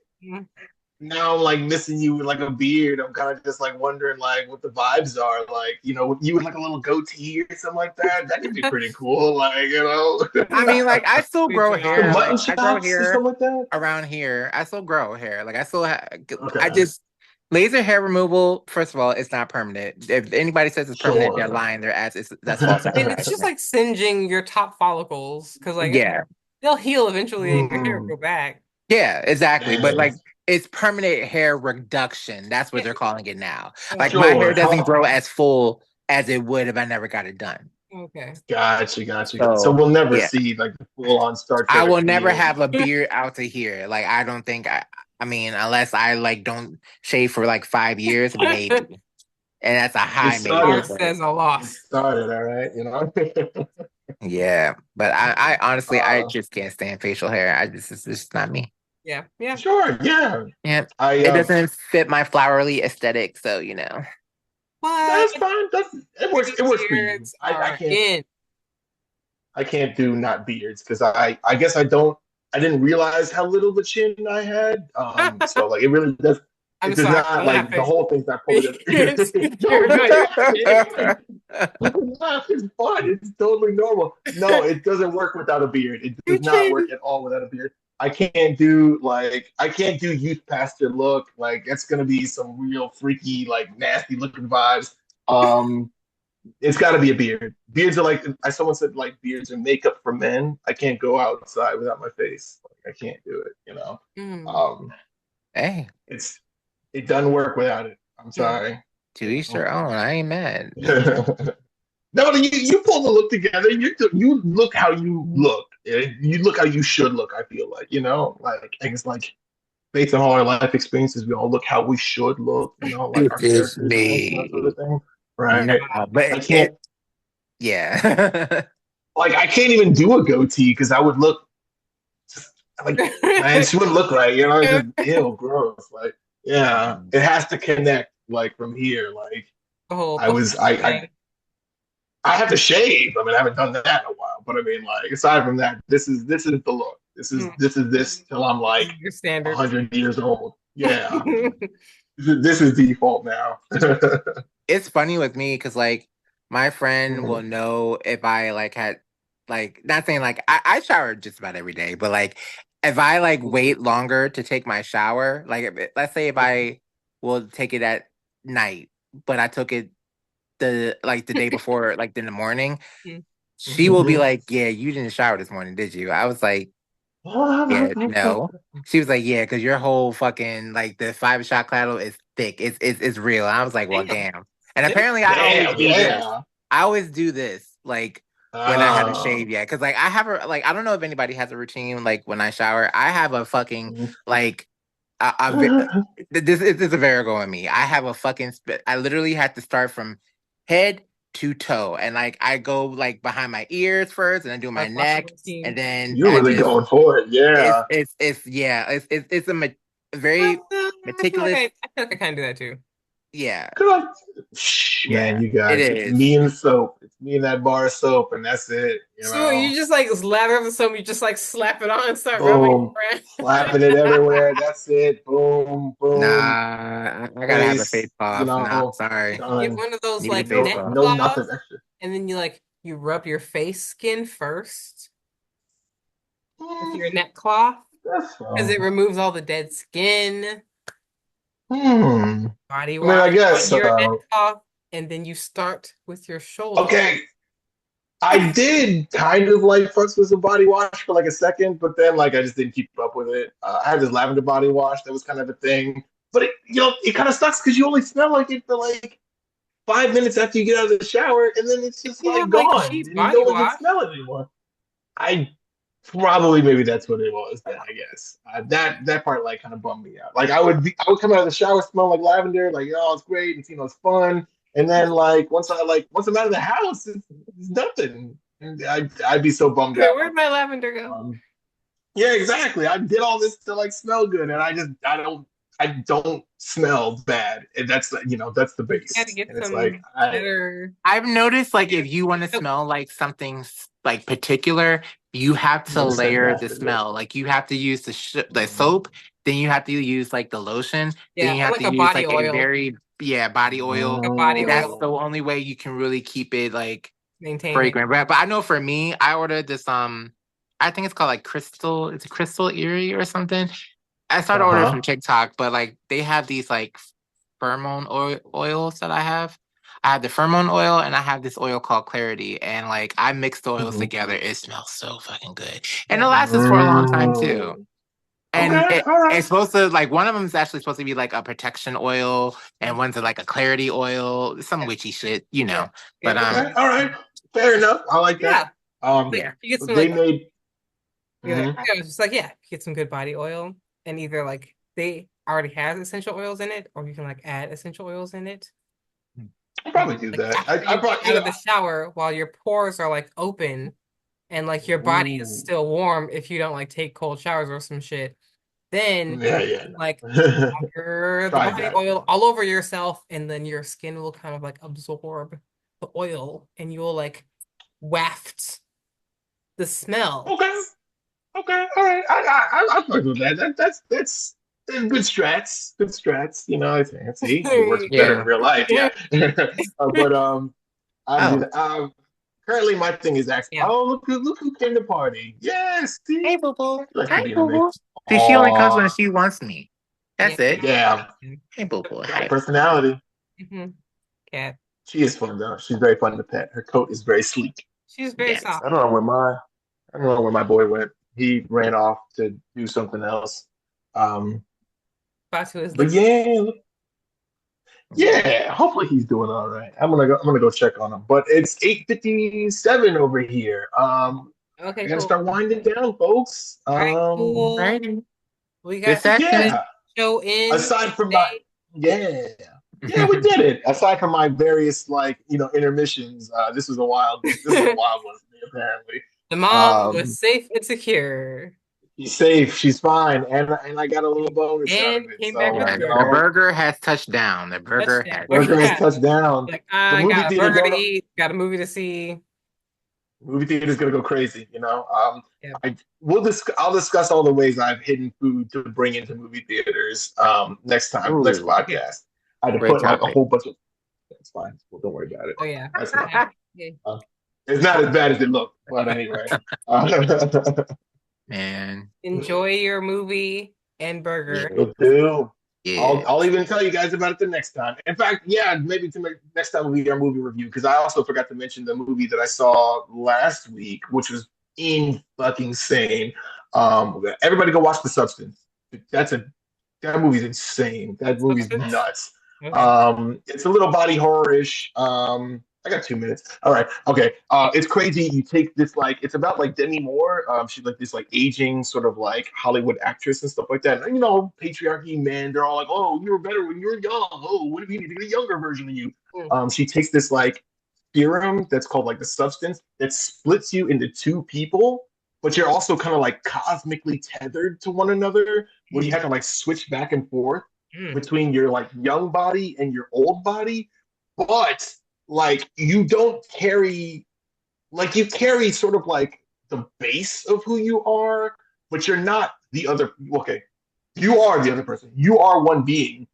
now I'm like missing you with like a beard. I'm kind of just like wondering like what the vibes are. Like, with you with like a little goatee or something like that. That could be pretty cool. Like, I mean, like I still Good grow job. some hair. mutton Like I grow chops or hair something like that. around here. I still grow hair. Like I still have. I Okay, just laser hair removal. First of all, it's not permanent. If anybody says it's permanent, they're sure. lying their ass. That's false And it's just advertisement. like singeing your top follicles because like Yeah, they'll heal eventually and your hair will Mm, go back. yeah, exactly. But dang. like it's permanent hair reduction. That's what Yeah. they're calling it now. Like Oh, my hair Sure. doesn't How? grow as full as it would if I never got it done. okay. Gotcha. So So we'll never yeah. see like the full on Star I Trek will never feel. have a beard out to here. Like I don't think I mean, unless I like don't shave for like 5 years, maybe. And that's a It high maybe. R started. But says a It lot. started. All right. yeah. But I honestly I Uh, just can't stand facial hair. It's just not me. Yeah, yeah. sure. Yeah. Yeah. I It doesn't fit my flowery aesthetic, so But That's fine. It works. It works for you. beards I are can't. in. I can't do not beards because I guess I didn't realize how little of a chin I had. So like it really does. I'm It does sorry. not I'm not like the facial whole thing's not pulled beards. together. You're No, not it's fine. It's totally normal. No, it doesn't work without a beard. It your does not chin. work at all without a beard. I can't do youth pastor look. Like it's gonna be some real freaky, like nasty looking vibes. Um, it's got to be a beard. Beards are like someone said like beards are makeup for men. I can't go outside without my face. Like, I can't do it. Mm. Um, Hey, it's it doesn't work without it. I'm sorry. to each their own. I ain't mad. No, you pull the look together. You look how you look. You look how you should look. I feel like like it's like based on all our life experiences, we all look how we should look. Like This our is characters and that sort me. of thing. Nah, Right? I but can't yeah. like I can't even do a goatee because I would look like man, she wouldn't look right. It's just ew, gross. Like yeah, it has to connect like from here. Like The I whole was I have to shave. I mean, I haven't done that in a while, but I mean, like aside from that, this is the look. This till I'm like your standard. 100 years old. Yeah, this is default now. It's funny with me because like my friend will know if I like had like not saying like I shower just about every day, but like if I like wait longer to take my shower, like let's say if I will take it at night, but I took it the day before, like in the morning, she will be like, "Yeah, you didn't shower this morning, did you?" I was like, "Yeah, no." She was like, "Yeah, because your whole fucking like the 5 shot claddle is thick. It's real." I was like, "Well, damn." And apparently, I always Damn, do this. yeah. I always do this, like when I haven't shaved yet, because like I have a like I don't know if anybody has a routine like when I shower. I have a fucking like this is a Virgo in me. I have a fucking I literally had to start from head to toe, and like I go like behind my ears first, and I do my Like washing neck, machine. and then You're I really just going for it, yeah. it's yeah, it's a very I meticulous. I feel like I kind of do that too. Yeah, Come on. Shh, man, yeah, you it guys. It's is. me and soap. It's me and that bar of soap, and that's it. So you just like lather up the soap, you just like slap it on and start rubbing Boom. it around. Slapping it everywhere. That's it. Boom, boom. Nah, I gotta have a face Face, off. Nah, sorry. You get done. one of those Need a like face No, neck off. no, cloths, nothing extra. and then you rub your face skin first with your neck cloth That's because it removes all the dead skin. Hmm. Body I mean, I wash guess on your neck so. cloth, and then you start with your shoulder. Okay, I did kind of like fucks with some body wash for like a second, but then like I just didn't keep up with it. I had this lavender body wash that was kind of a thing, but it kind of sucks because you only smell like it for like 5 minutes after you get out of the shower, and then it's If just you like have like gone, cheap and you body don't even wash, smell it anymore. I probably maybe that's what it was then, I guess. That part like kind of bummed me out. Like I would come out of the shower smelling like lavender, like oh it's great, it's fun. And then once I'm out of the house, it's nothing. And I'd be so bummed out. where'd my lavender go? Yeah, exactly. I did all this to like smell good, and I don't smell bad. And that's the base. Had to get And it's some like better. I've noticed like if you want to smell like something like particular, you have to Notice that layer the bastard, yeah. smell. Like you have to use the soap, then you have to use like the lotion, then Yeah, you or have like to a use body like a oil. very body oil. A body And that's oil the only way you can really keep it like maintain it. fragrant. But I know for me, I ordered this I think it's called like Crystal, it's a Crystal Eerie or something. I started ordering Uh-huh. from TikTok, but like they have these like pheromone oils that I have. I have the pheromone oil and I have this oil called Clarity. And like I mix the oils Mhm. together. It smells so fucking good. And it lasts us for a long time too. And Okay, all right. it's supposed to like one of them is actually supposed to be like a protection oil, and one's like a clarity oil, some witchy shit, you know. But Okay, all right. Fair enough. I like Yeah. that. yeah. You get some They like made. yeah, Mhm. I was just like, yeah, get some good body oil, and either like they already has essential oils in it, or you can like add essential oils in it. I'll probably do Like that. after I you brought get out of the shower, while your pores are like open, and like your body is Ooh. still warm if you don't like take cold showers or some shit. Then Yeah. like No. splatter the Tried body that. oil all over yourself, and then your skin will kind of like absorb the oil, and you'll like waft the smell. Okay. Okay. All right. I fuck with that. That's good strats. Good strats. I think. See, it works better in Yeah. real life. Yeah. But I do Oh, that. Currently, my thing is actually, Yeah. oh, look who came to party. Yes, see? Hey, boo boo. She likes to Hi, be in a boo mix. boo. See, she only comes when Aw, she wants me. That's it. yeah, Hey, boo boo. got a Hi. personality. Mm-hmm. Cat. She is fun though. She's very fun to pet. Her coat is very sleek. She's very Yes. soft. I don't know where my boy went. He ran off to do something else. Um, Batu is but the yeah. Hopefully he's doing all right. I'm gonna go check on him. But it's 8:57 over here. I okay, gotta cool. start winding down, folks. All right, cool. Alrighty. We Good got session. Yeah. show in Aside from my today. yeah. Yeah, we did it. Aside from my various intermissions, this was a wild one for me, apparently. The mom Um, was safe and secure she's safe, she's fine, and I got a little bonus out and of it. came back with Yeah, So, a the burger. burger has touched down. The burger Touchdown. has. burger has Yeah. touched down. Like The I movie got a theater burger to don't eat, got a movie to see. movie theater's gonna go crazy. Yeah. I'll discuss all the ways I've hidden food to bring into movie theaters next Ooh, podcast. I had to great put like a topic. whole bunch of it's fine. Well, don't worry about it. Oh yeah. That's not, Yeah. Yeah. it's not as bad as it looked, but anyway. Uh, Man. Enjoy your movie and burger. will do. Yeah. I'll even tell you guys about it the next time. In fact, yeah, maybe next time will be our movie review because I also forgot to mention the movie that I saw last week, which was in fucking insane. Everybody go watch The Substance. That movie's insane. That movie's Substance? nuts. Okay. It's a little body horror-ish. I got 2 minutes. All right. Okay. It's crazy. You take this it's about like Demi Moore. She's like this like aging sort of like Hollywood actress and stuff like that. And, patriarchy, men, they're all like, oh, you were better when you were young. Oh, what if you need to get a younger version of you? She takes this like serum that's called like the substance that splits you into two people, but you're also kind of like cosmically tethered to one another, where you have to like switch back and forth between your like young body and your old body, but like you don't carry you carry sort of like the base of who you are, but you're not the other. Okay, you are the other person. You are one being,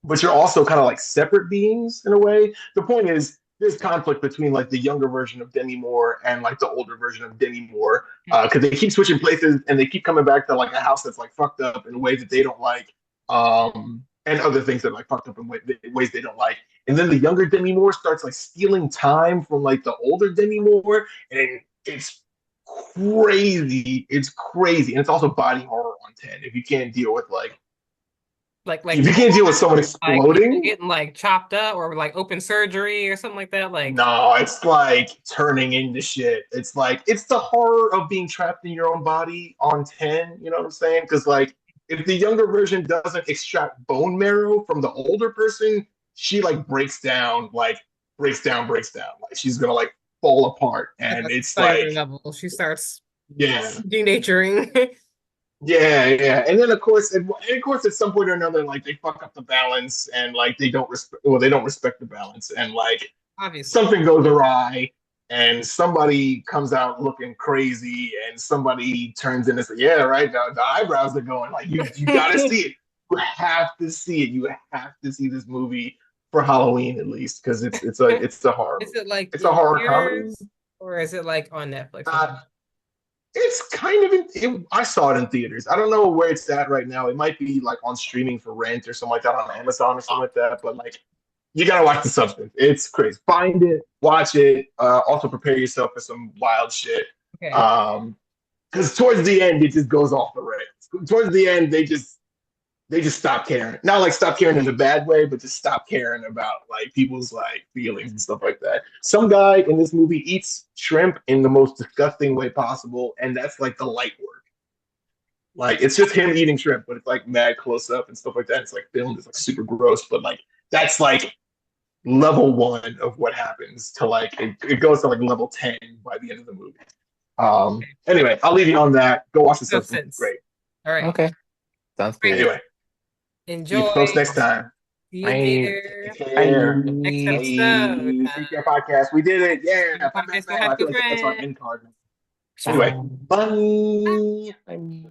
but you're also kind of like separate beings in a way. The point is there's conflict between like the younger version of Demi Moore and like the older version of Demi Moore because they keep switching places and they keep coming back to like a house that's like fucked up in a way that they don't like. And other things that are like fucked up in ways they don't like. And then the younger Demi Moore starts like stealing time from like the older Demi Moore, and it's crazy. It's crazy, and it's also body horror on 10. If you can't deal with like if you can't deal with someone like exploding, getting like chopped up or like open surgery or something like that. Like no, it's like turning into shit. It's like it's the horror of being trapped in your own body on 10. You know what I'm saying? Because like if the younger version doesn't extract bone marrow from the older person, she like breaks down. Like she's gonna like fall apart, and it's like level. She starts yeah, denaturing. yeah. And then of course, at some point or another, like they fuck up the balance, and like they don't respect the balance, and like Obviously. something goes awry, and somebody comes out looking crazy, and somebody turns in and says, "Yeah, right." The eyebrows are going. Like you gotta see it. You have to see it. You have to see this movie for Halloween at least because it's a horror. Is it like it's a horror comedy, or is it like on Netflix? it's kind of I saw it in theaters. I don't know where it's at right now. It might be like on streaming for rent or something like that on Amazon or something like that. But like, you gotta watch The Substance. It's crazy. Find it, watch it. Also prepare yourself for some wild shit. Okay. Because towards the end, it just goes off the rails. Towards the end, they just stop caring. Not like stop caring in a bad way, but just stop caring about like people's like feelings and stuff like that. Some guy in this movie eats shrimp in the most disgusting way possible, and that's like the light work. Like it's just him eating shrimp, but it's like mad close up and stuff like that. It's like filmed, it's like super gross, but like that's like level 1 of what happens to like it goes to like level 10 by the end of the movie. Anyway, I'll leave you on that. Go watch The Substance. Great. All right. Okay. Sounds good. Anyway. Enjoy. See you folks next time. See you later. Take care. Next episode. Take care, podcast. We did it. Yeah. Podcast I feel like that's our end card. Ciao. Anyway, bye. Bye.